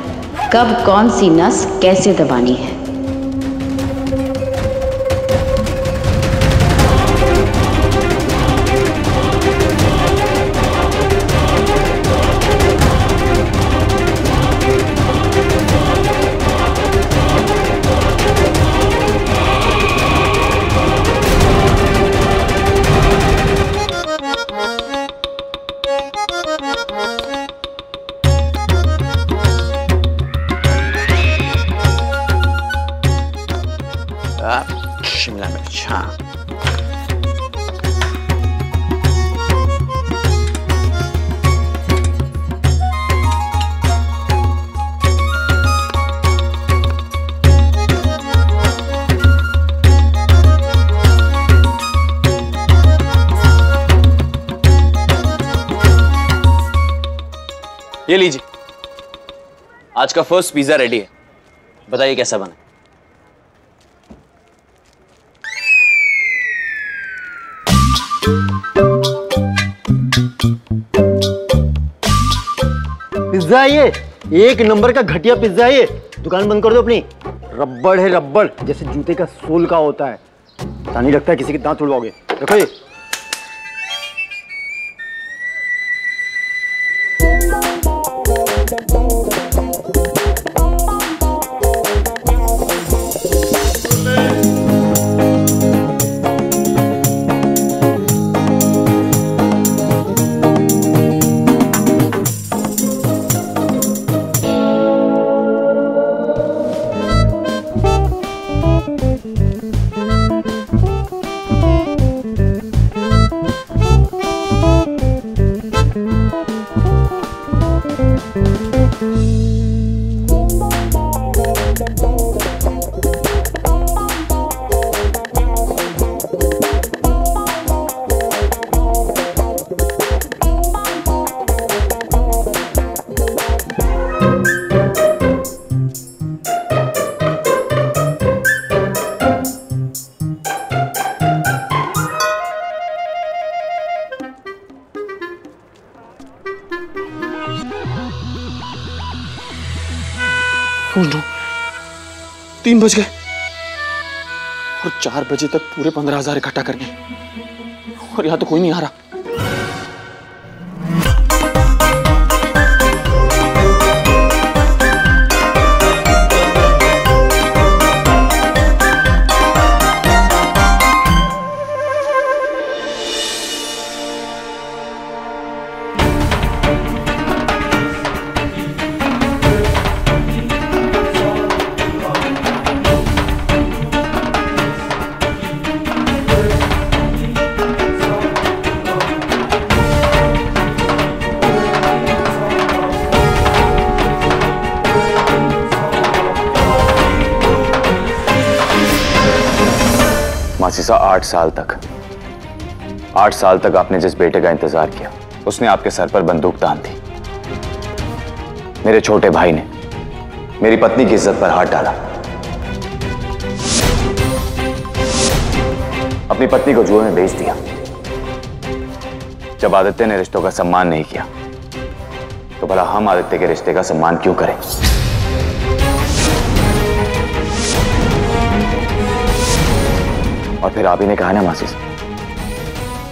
कब कौन सी नस कैसे दबानी है। शिमला मिर्च, हाँ। ये लीजिए, आज का फर्स्ट पिज्जा रेडी है। बताइए कैसा बना। पिज्जा है ये, एक नंबर का घटिया पिज्जा है ये। दुकान बंद कर दो अपनी। रबड़ है रबड़, जैसे जूते का सोल का होता है। पता नहीं लगता है किसी के दांत उड़वाओगे। देखो ये। Oh no, 3 बज गए और 4 बजे तक पूरे 15,000 इकट्ठा करने, और यहाँ तो कोई नहीं आ रहा। मासीसा 8 साल तक आपने जिस बेटे का इंतजार किया, उसने आपके सर पर बंदूक तान दी। मेरे छोटे भाई ने मेरी पत्नी की इज्जत पर हाथ डाला, अपनी पत्नी को जुए में बेच दिया। जब आदित्य ने रिश्तों का सम्मान नहीं किया, तो भला हम आदित्य के रिश्ते का सम्मान क्यों करें? और फिर आप ही ने कहा ना मासी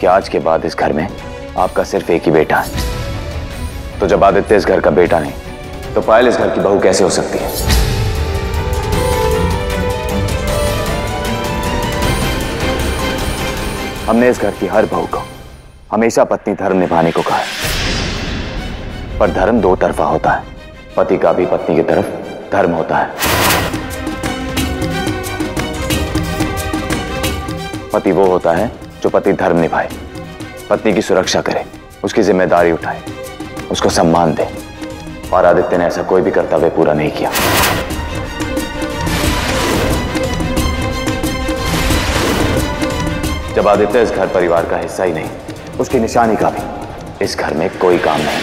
कि आज के बाद इस घर में आपका सिर्फ एक ही बेटा है। तो जब आदित्य इस घर का बेटा नहीं, तो पायल इस घर की बहू कैसे हो सकती है? हमने इस घर की हर बहू को हमेशा पत्नी धर्म निभाने को कहा है, पर धर्म 2 तरफा होता है। पति का भी पत्नी की तरफ धर्म होता है। पति वो होता है जो पति धर्म निभाए, पत्नी की सुरक्षा करे, उसकी जिम्मेदारी उठाए, उसको सम्मान दे। और आदित्य ने ऐसा कोई भी कर्तव्य पूरा नहीं किया। जब आदित्य इस घर परिवार का हिस्सा ही नहीं, उसकी निशानी का भी इस घर में कोई काम नहीं।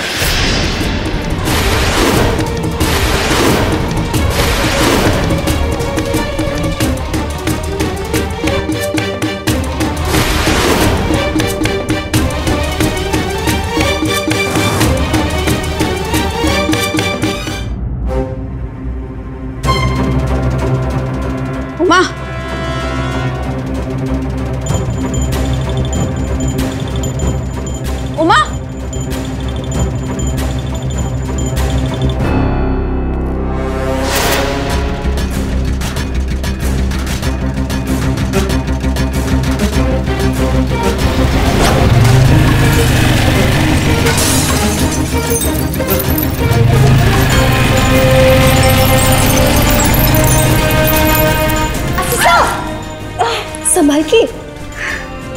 संभाल के,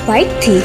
बाइक थी।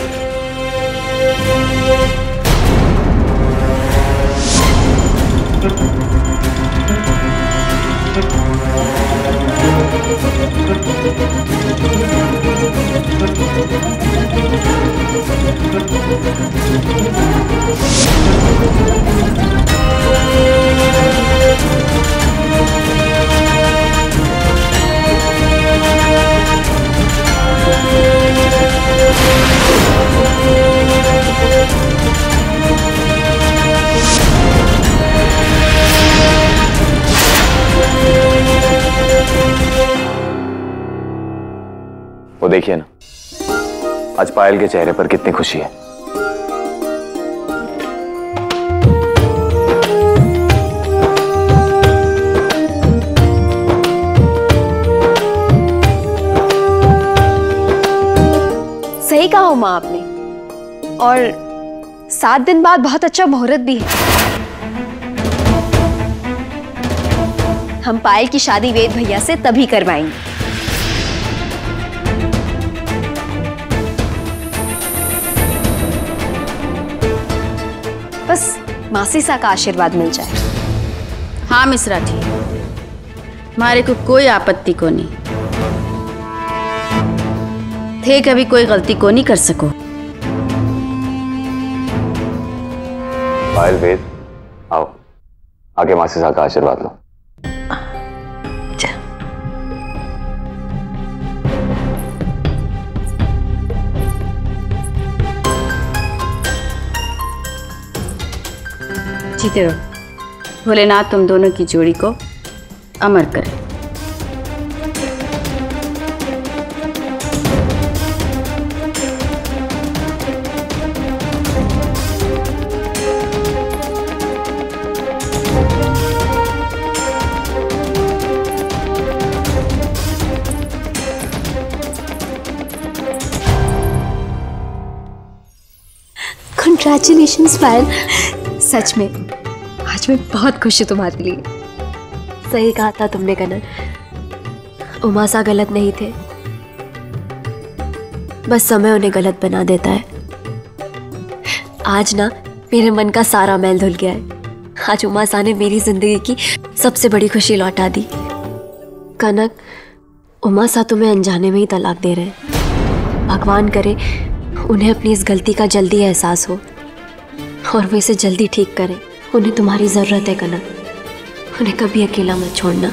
वो देखिए ना, आज पायल के चेहरे पर कितनी खुशी है। सही कहा उमा आपने, और 7 दिन बाद बहुत अच्छा मुहूर्त भी है। हम पायल की शादी वेद भैया से तभी करवाएंगे। बस मासीसा का आशीर्वाद मिल जाए। हाँ मिश्रा जी, हमारे को कोई आपत्ति को नहीं थे, कभी कोई गलती को नहीं कर सको। पायल, वेद, आओ आगे मासीसा का आशीर्वाद लो। जीते रहो, भोलेनाथ तुम दोनों की जोड़ी को अमर करे। कंग्रेचुलेशंस पायल, सच में आज मैं बहुत खुश हूँ तुम्हारे लिए। सही कहा था तुमने कनक, उमा सा गलत नहीं थे, बस समय उन्हें गलत बना देता है। आज ना मेरे मन का सारा मैल धुल गया है। आज उमा सा ने मेरी जिंदगी की सबसे बड़ी खुशी लौटा दी। कनक, उमा सा तुम्हें अनजाने में ही तलाक दे रहे हैं। भगवान करे उन्हें अपनी इस गलती का जल्दी एहसास हो और वो इसे जल्दी ठीक करें। उन्हें तुम्हारी जरूरत है कनक, उन्हें कभी अकेला मत छोड़ना।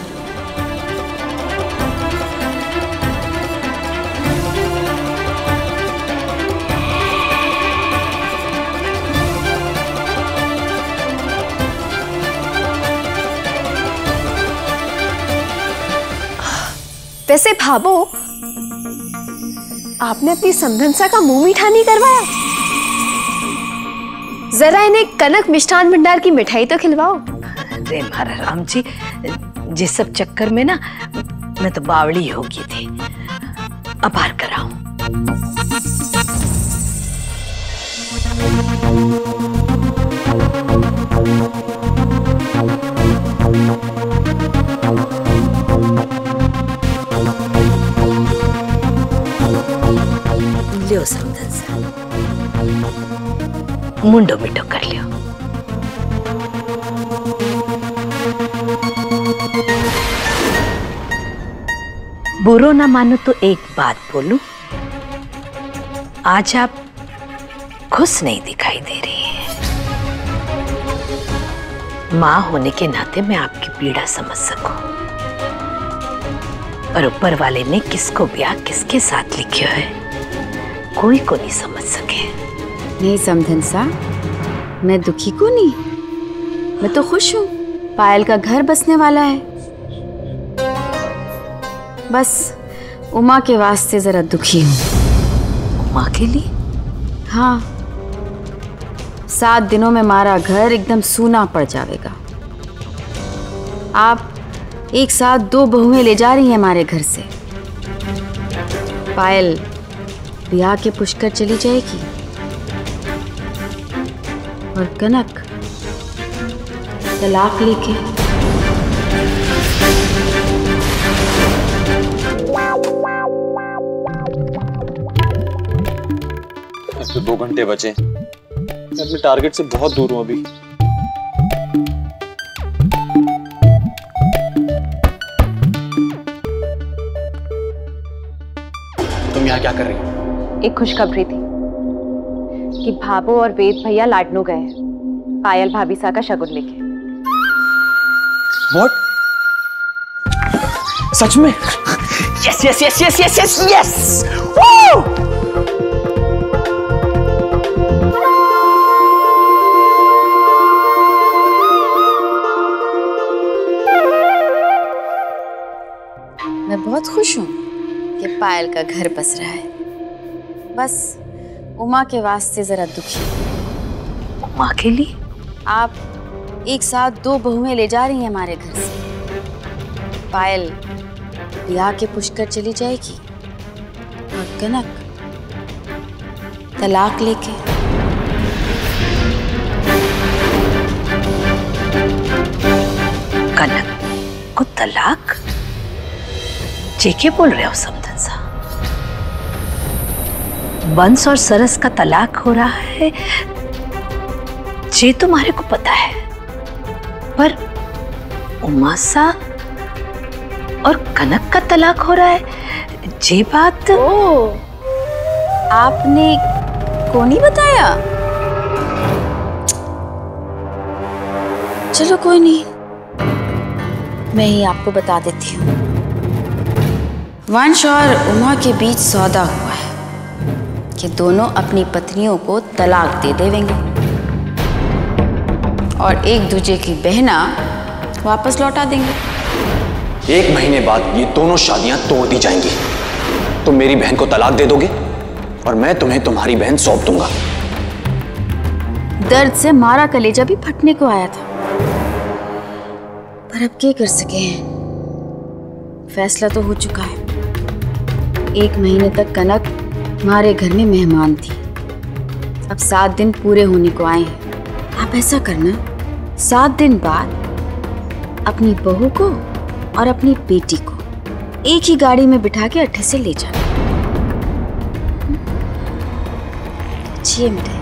वैसे भाबो, आपने अपनी समधनसा का मुंह मीठा नहीं करवाया। जरा इन्हें कनक मिष्ठान भंडार की मिठाई तो खिलवाओ। अरे मारा राम जी, जिस सब चक्कर में ना मैं तो बावड़ी हो गई थी। अब बाहर कराऊं। लियो समधनसा, मुंडो मिठो कर लियो। बुरो ना मानो तो एक बात बोलूं, आज आप खुश नहीं दिखाई दे रही हैं। मां होने के नाते मैं आपकी पीड़ा समझ सकूं, पर ऊपर वाले ने किसको ब्याह किसके साथ लिखा है कोई को नहीं समझ सके। नहीं समधनसा, मैं दुखी को नहीं, मैं तो खुश हूँ। पायल का घर बसने वाला है, बस उमा के वास्ते जरा दुखी हूँ। उमा के लिए? हाँ, 7 दिनों में हमारा घर एकदम सूना पड़ जाएगा। आप एक साथ 2 बहुएं ले जा रही हैं हमारे घर से। पायल ब्याह के पुष्कर चली जाएगी और कनक तलाक लेके। अब तो 2 घंटे बचे। मैं अपने टारगेट से बहुत दूर हूं अभी। तुम यहाँ क्या कर रही हो? एक खुशखबरी थी कि भाभो और वेद भैया लाडनू गए हैं पायल भाभी सा का शगुन लेके। What? सच में? Yes, yes, yes, yes, yes, yes, yes! Woo! मैं बहुत खुश हूँ कि पायल का घर बस रहा है। बस उमा के वास्ते जरा दुखी। उमा के लिए? आप एक साथ 2 बहुएं ले जा रही हैं हमारे घर से। पायल ब्याह के पुष्कर चली जाएगी और कनक तलाक लेके। कनक को तलाक? जेके बोल रहे हो समधन सा? बंस और सरस का तलाक हो रहा है, ये तुम्हारे को पता है, पर उमासा और कनक का तलाक हो रहा है, ये बात। आपने को नहीं बताया? चलो कोई नहीं, मैं ही आपको बता देती हूँ। वंश और उमा के बीच सौदा हुआ है कि दोनों अपनी पत्नियों को तलाक दे देंगे और एक दूसरे की बहना वापस लौटा देंगे। 1 महीने बाद ये दोनों शादियां तोड़ दी जाएंगी। तुम मेरी बहन को तलाक दे दोगे और मैं तुम्हें तुम्हारी बहन सौंप दूंगा। दर्द से मारा कलेजा भी फटने को आया था, पर अब क्या कर सके हैं, फैसला तो हो चुका है। 1 महीने तक कनक हमारे घर में मेहमान थी, अब 7 दिन पूरे होने को आए हैं। आप ऐसा करना, 7 दिन बाद अपनी बहू को और अपनी बेटी को एक ही गाड़ी में बिठा के अट्ठे से ले जाना। अच्छी है मिठाई।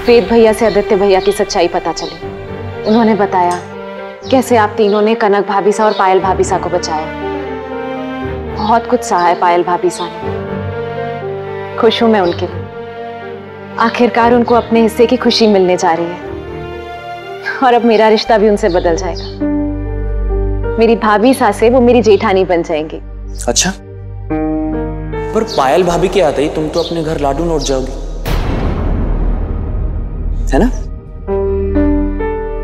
वेद भैया से आदित्य भैया की सच्चाई पता चली। उन्होंने बताया कैसे आप तीनों ने कनक भाभी सा और पायल भाभी सा को बचाया। बहुत कुछ सहा है पायल भाभी सा ने। खुश हूं मैं उनके लिए। आखिरकार उनको अपने हिस्से की खुशी मिलने जा रही है और अब मेरा रिश्ता भी उनसे बदल जाएगा। मेरी भाभी सा से वो मेरी जेठानी बन जाएंगी। अच्छा, पर पायल भाभी के आते ही तुम तो अपने घर लाडू लौट जाओगी, है ना?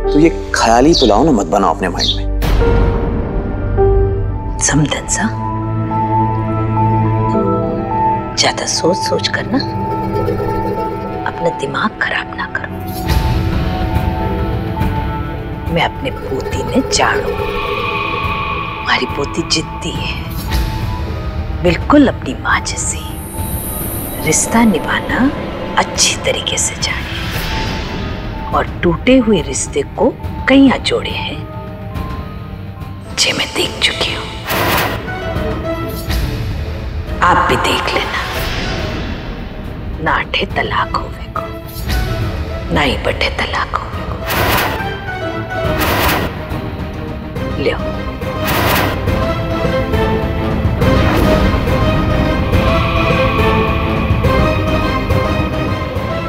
तो ये ख्याली पुलाव ना मत बनाओ अपने माइंड में। समधन सा ज्यादा सोच सोच कर ना अपना दिमाग खराब ना करो। मैं अपने पोती में जाड़ू, हमारी पोती जिद्दी है, बिल्कुल अपनी माँ जैसी। रिश्ता निभाना अच्छी तरीके से जाने और टूटे हुए रिश्ते को कईयां जोड़े हैं, जे मैं देख चुकी हूं। आप भी देख लेना, ना अठे तलाक होवे को, ना ही बठे तलाक होवे को। लियो।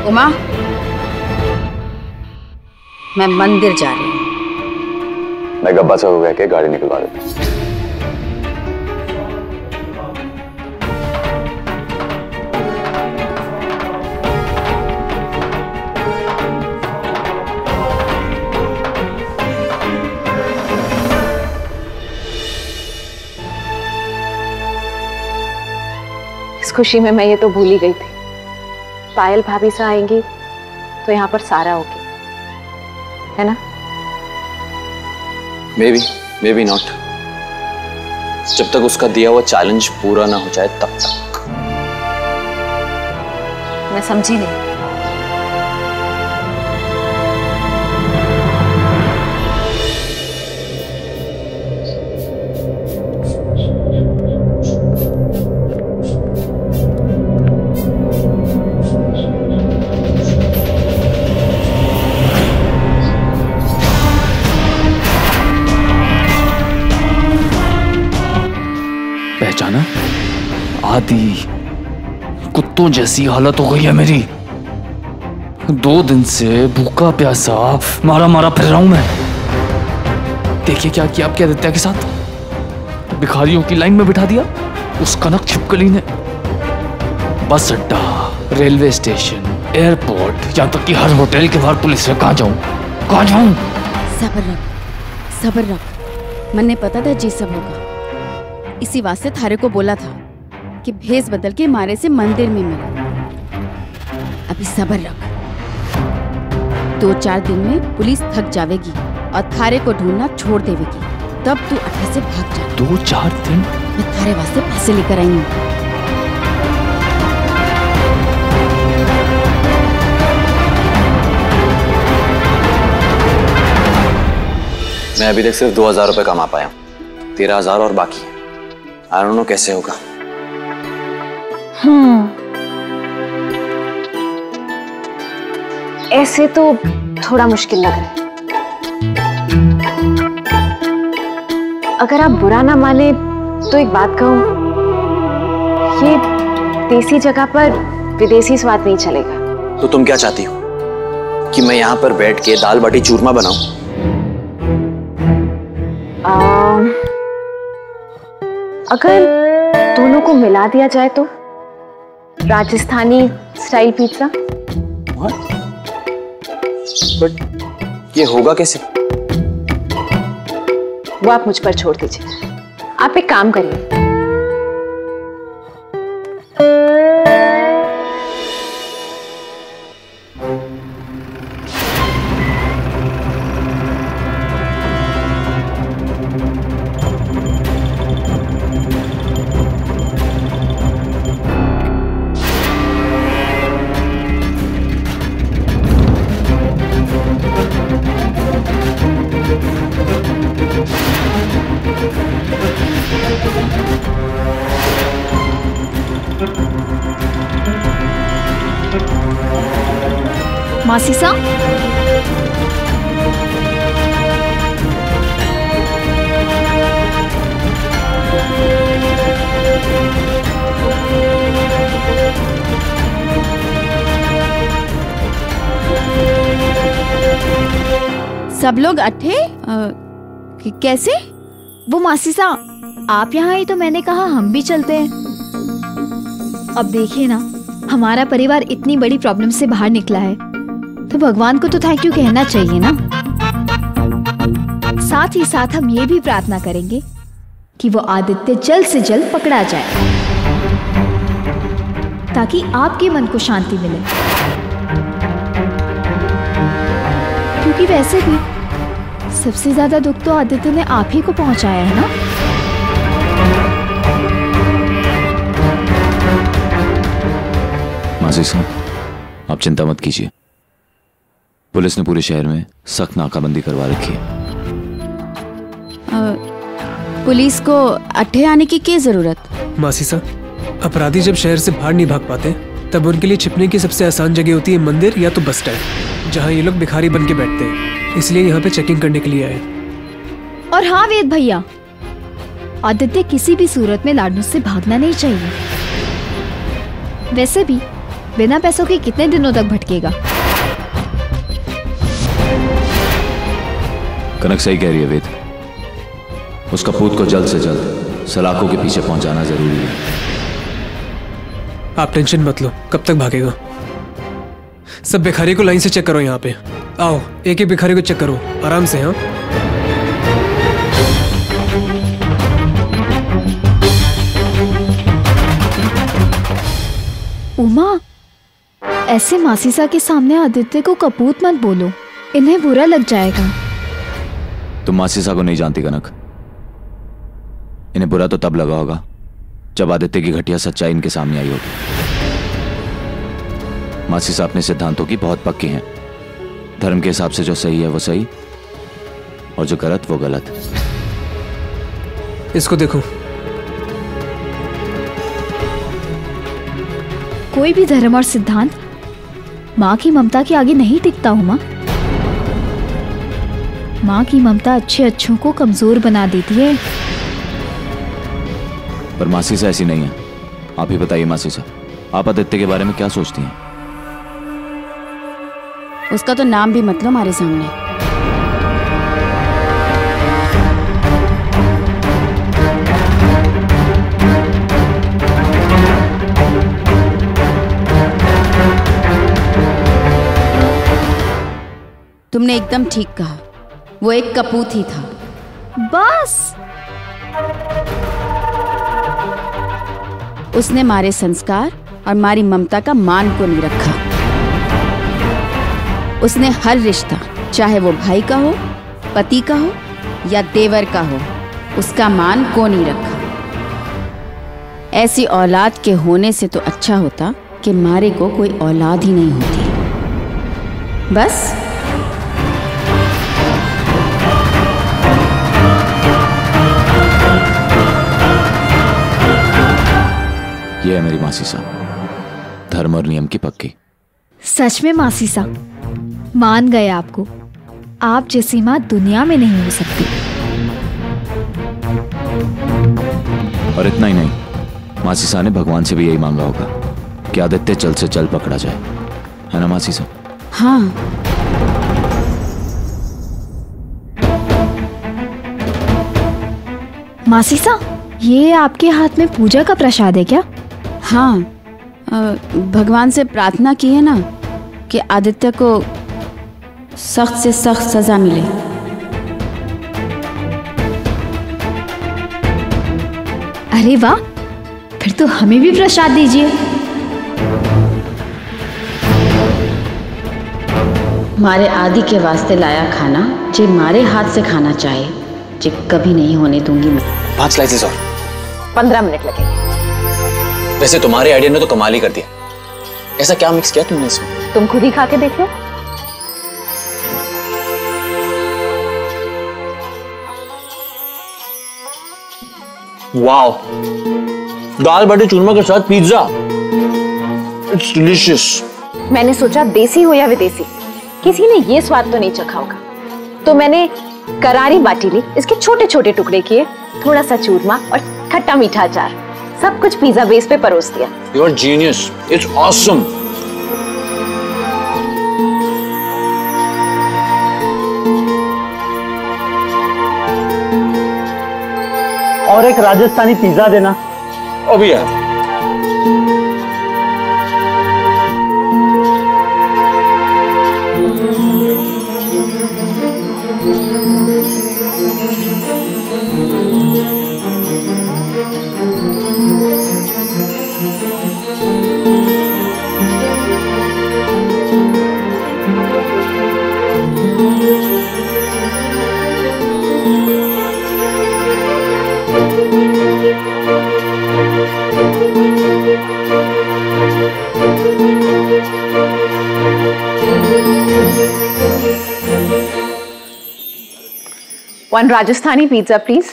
उमा, मैं मंदिर जा रही हूँ। मैं गब्बा से हो गया के गाड़ी निकलवा देता हूँ। इस खुशी में मैं ये तो भूल ही गई थी, पायल भाभी से आएंगी तो यहाँ पर सारा होगी, है ना? May be not. जब तक उसका दिया हुआ चैलेंज पूरा ना हो जाए तब तक। मैं समझी नहीं। आदि कुत्तों जैसी हालत हो गई है मेरी। 2 दिन से भूखा प्यासा मारा मारा फिर रहा हूं मैं। देखिए क्या किया आपके आदित्य के साथ, भिखारियों की लाइन में बिठा दिया उस कनक छिपकली ने। बस अड्डा, रेलवे स्टेशन, एयरपोर्ट, यहाँ तक कि हर होटल के बाहर पुलिस है। कहाँ जाऊं, कहाँ जाऊं? सबर रख। मन्ने पता था जी सब होगा, इसी वास्ते थारे को बोला था कि भेस बदल के मारे से मंदिर में मिलो। अभी सबर रख, 2-4 दिन में पुलिस थक जावेगी और थारे को ढूंढना छोड़ देवेगी, तब तू अड्डे से भाग जा। 2-4 दिन? मैं थारे वास्ते पैसे लेकर आई हूँ। मैं अभी तक सिर्फ 2000 रुपए कमा पाया, 13,000 और बाकी है। आई डोंट नो कैसे होगा। ऐसे तो थोड़ा मुश्किल लग रहा है। अगर आप बुरा ना माने तो एक बात कहूं, ये देसी जगह पर विदेशी स्वाद नहीं चलेगा। तो तुम क्या चाहती हो कि मैं यहाँ पर बैठ के दाल बाटी चूरमा बनाऊं? अगर दोनों को मिला दिया जाए तो राजस्थानी स्टाइल पिज्जा। बट ये होगा कैसे? वो आप मुझ पर छोड़ दीजिए। आप एक काम करिए, मासीसा, सब लोग अट्ठे? कैसे? वो मासीसा, आप यहाँ आई तो मैंने कहा हम भी चलते हैं। अब देखिए ना, हमारा परिवार इतनी बड़ी प्रॉब्लम से बाहर निकला है तो भगवान को तो थैंक यू कहना चाहिए ना। साथ ही साथ हम ये भी प्रार्थना करेंगे कि वो आदित्य जल्द से जल्द पकड़ा जाए ताकि आपके मन को शांति मिले, क्योंकि वैसे भी सबसे ज्यादा दुख तो आदित्य ने आप ही को पहुंचाया है ना। मासी साहब, आप चिंता मत कीजिए, पुलिस ने पूरे शहर में सख्त नाकाबंदी करवा रखी है। पुलिस को अट्ठे आने की क्या जरूरत? मासी साहब, अपराधी जब शहर से बाहर नहीं भाग पाते तब उनके लिए छिपने की सबसे आसान जगह होती है मंदिर या तो बस स्टैंड, जहाँ ये लोग भिखारी बन के बैठते हैं। इसलिए यहाँ पे चेकिंग करने के लिए आए। और हाँ वेद भैया, आदित्य किसी भी सूरत में लाडनू से भागना नहीं चाहिए। वैसे भी बिना पैसों के कितने दिनों तक भटकेगा। कनक सही कह रही है वेद, उस कपूत को जल्द से जल्द सलाखों के पीछे पहुंचाना जरूरी है। आप टेंशन मत लो, कब तक भागेगा। सब भिखारी को लाइन से चेक करो। यहाँ पे आओ, एक एक भिखारी को चेक करो आराम से। हाँ, उमा, ऐसे मासीसा के सामने आदित्य को कपूत मत बोलो, इन्हें बुरा लग जाएगा। तुम मासीसा को नहीं जानती कनक, इन्हें बुरा तो तब लगा होगा जब आदित्य की घटिया सच्चाई इनके सामने आई होगी। मासीसा अपने सिद्धांतों की बहुत पक्की हैं। धर्म के हिसाब से जो सही है वो सही और जो गलत वो गलत। इसको देखो, कोई भी धर्म और सिद्धांत माँ की ममता के आगे नहीं टिकता। उमा, माँ की ममता अच्छों को कमजोर बना देती है। पर मासीसा ऐसी नहीं है। आप ही बताइए मासी साहब, आप आदित्य के बारे में क्या सोचती हैं? उसका तो नाम भी मत लो हमारे सामने। तुमने एकदम ठीक कहा, वो एक कपूत ही था। बस उसने हमारे संस्कार और हमारी ममता का मान को नहीं रखा। उसने हर रिश्ता, चाहे वो भाई का हो, पति का हो या देवर का हो, उसका मान को नहीं रखा। ऐसी औलाद के होने से तो अच्छा होता कि मारे को कोई औलाद ही नहीं होती। बस ये है मेरी मासी साहब, धर्म और नियम की पक्की। सच में मासी सा, मान गए आपको। आप जैसी माँ दुनिया में नहीं हो सकती। और इतना ही नहीं, मासी साहब ने भगवान से भी यही मांगा होगा कि आदित्य जल्द से जल्द पकड़ा जाए, है ना मासी साहब? हाँ। मासी सा, ये आपके हाथ में पूजा का प्रसाद है क्या? हाँ, भगवान से प्रार्थना की है ना कि आदित्य को सख्त से सख्त सजा मिले। अरे वाह, फिर तो हमें भी प्रसाद दीजिए। मारे आदि के वास्ते लाया खाना, जे मारे हाथ से खाना चाहे, जे कभी नहीं होने दूंगी मैं। 5 स्लाइसेस और 15 मिनट लगेंगे। वैसे तुम्हारे आइडिया ने तो कमाल ही कर दिया। ऐसा क्या मिक्स किया तुमने इसमें? तुम खुद ही खा के देख लो। वाओ, दाल बाटी चूरमा के साथ पिज्जा, इट्स डिलीशियस। मैंने सोचा देसी हो या विदेशी, किसी ने ये स्वाद तो नहीं चखा होगा, तो मैंने करारी बाटी ली, इसके छोटे छोटे टुकड़े किए, थोड़ा सा चूरमा और खट्टा मीठा अचार, सब कुछ पिज्जा बेस पे परोस दिया। You are genius, it's awesome. और एक राजस्थानी पिज्जा देना। अभी यार one Rajasthani pizza please.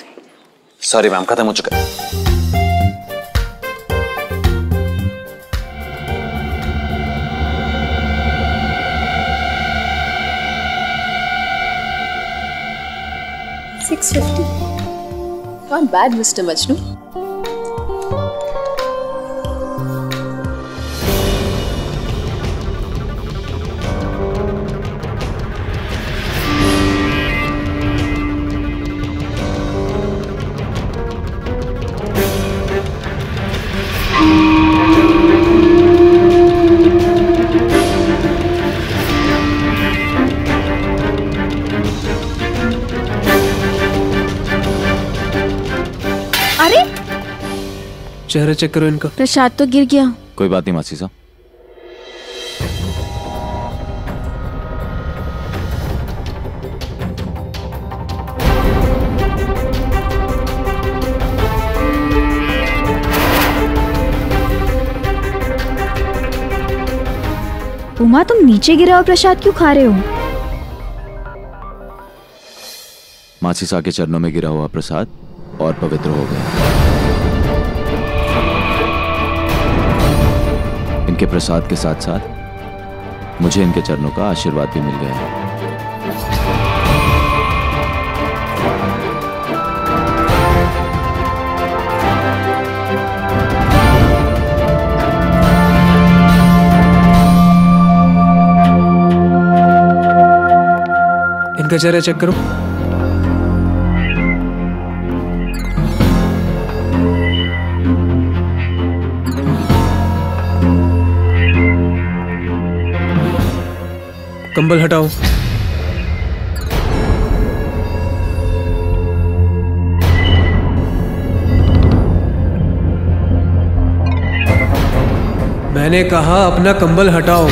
Sorry ma'am, खत्म हो चुका है। $650। Not bad, Mr. Majnu. चेहरा चेक करो इनका। प्रसाद तो गिर गया। कोई बात नहीं मासी साहब। उमा, तुम नीचे गिरा हुआ प्रसाद क्यों खा रहे हो? मासी साहब के चरणों में गिरा हुआ प्रसाद और पवित्र हो गया। इनके प्रसाद के साथ साथ मुझे इनके चरणों का आशीर्वाद भी मिल गया है। गजर है, चेक करो। कंबल हटाओ। मैंने कहा अपना कंबल हटाओ।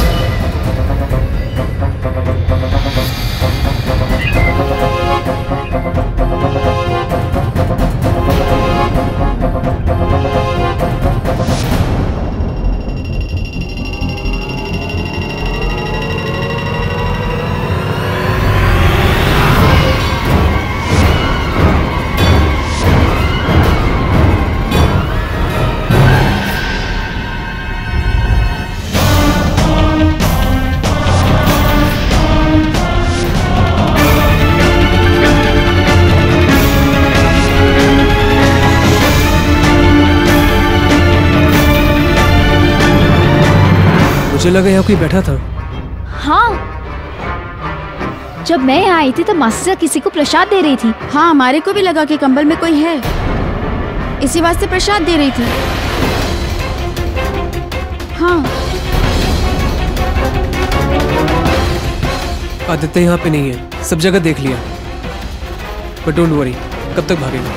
मुझे लगा यहाँ कोई बैठा था। हाँ, जब मैं यहाँ आई थी तो मासीसा किसी को प्रसाद दे रही थी। हाँ, हमारे को भी लगा कि कंबल में कोई है, इसी वास्ते प्रसाद दे रही थी। हाँ। आदित्य यहाँ पे नहीं है, सब जगह देख लिया, बट डोंट वरी, कब तक भागेगा?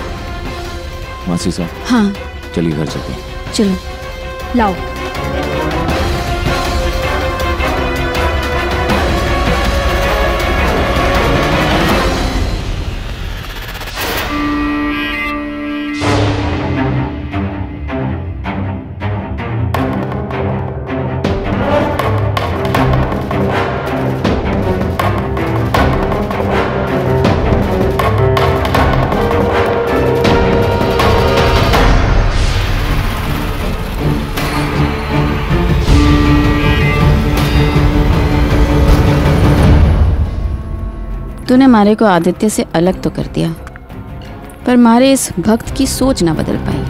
मासी साहब, हाँ चलिए घर चलते हैं। चलो। लाओ। तूने मारे को आदित्य से अलग तो कर दिया, पर मारे इस भक्त की सोच ना बदल पाई।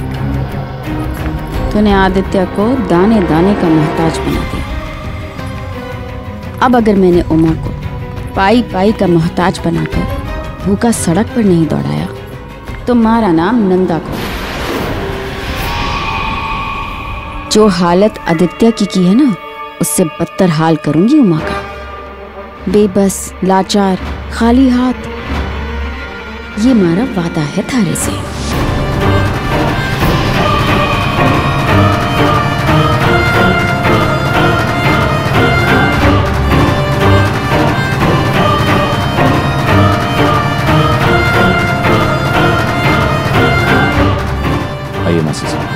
तूने आदित्य को दाने दाने का मोहताज बना दिया। अब अगर मैंने उमा को पाई पाई का मोहताज बनाकर भूखा सड़क पर नहीं दौड़ाया तो मारा नाम नंदा को। जो हालत आदित्य की है ना, उससे बदतर हाल करूंगी उमा का। बेबस, लाचार, खाली हाथ, ये मारा वादा है थारे से। आइए मासी साहब।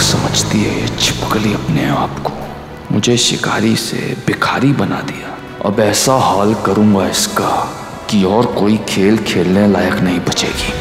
समझती है ये छिपकली अपने आप को। मुझे शिकारी से भिखारी बना दिया। अब ऐसा हाल करूंगा इसका कि और कोई खेल खेलने लायक नहीं बचेगी।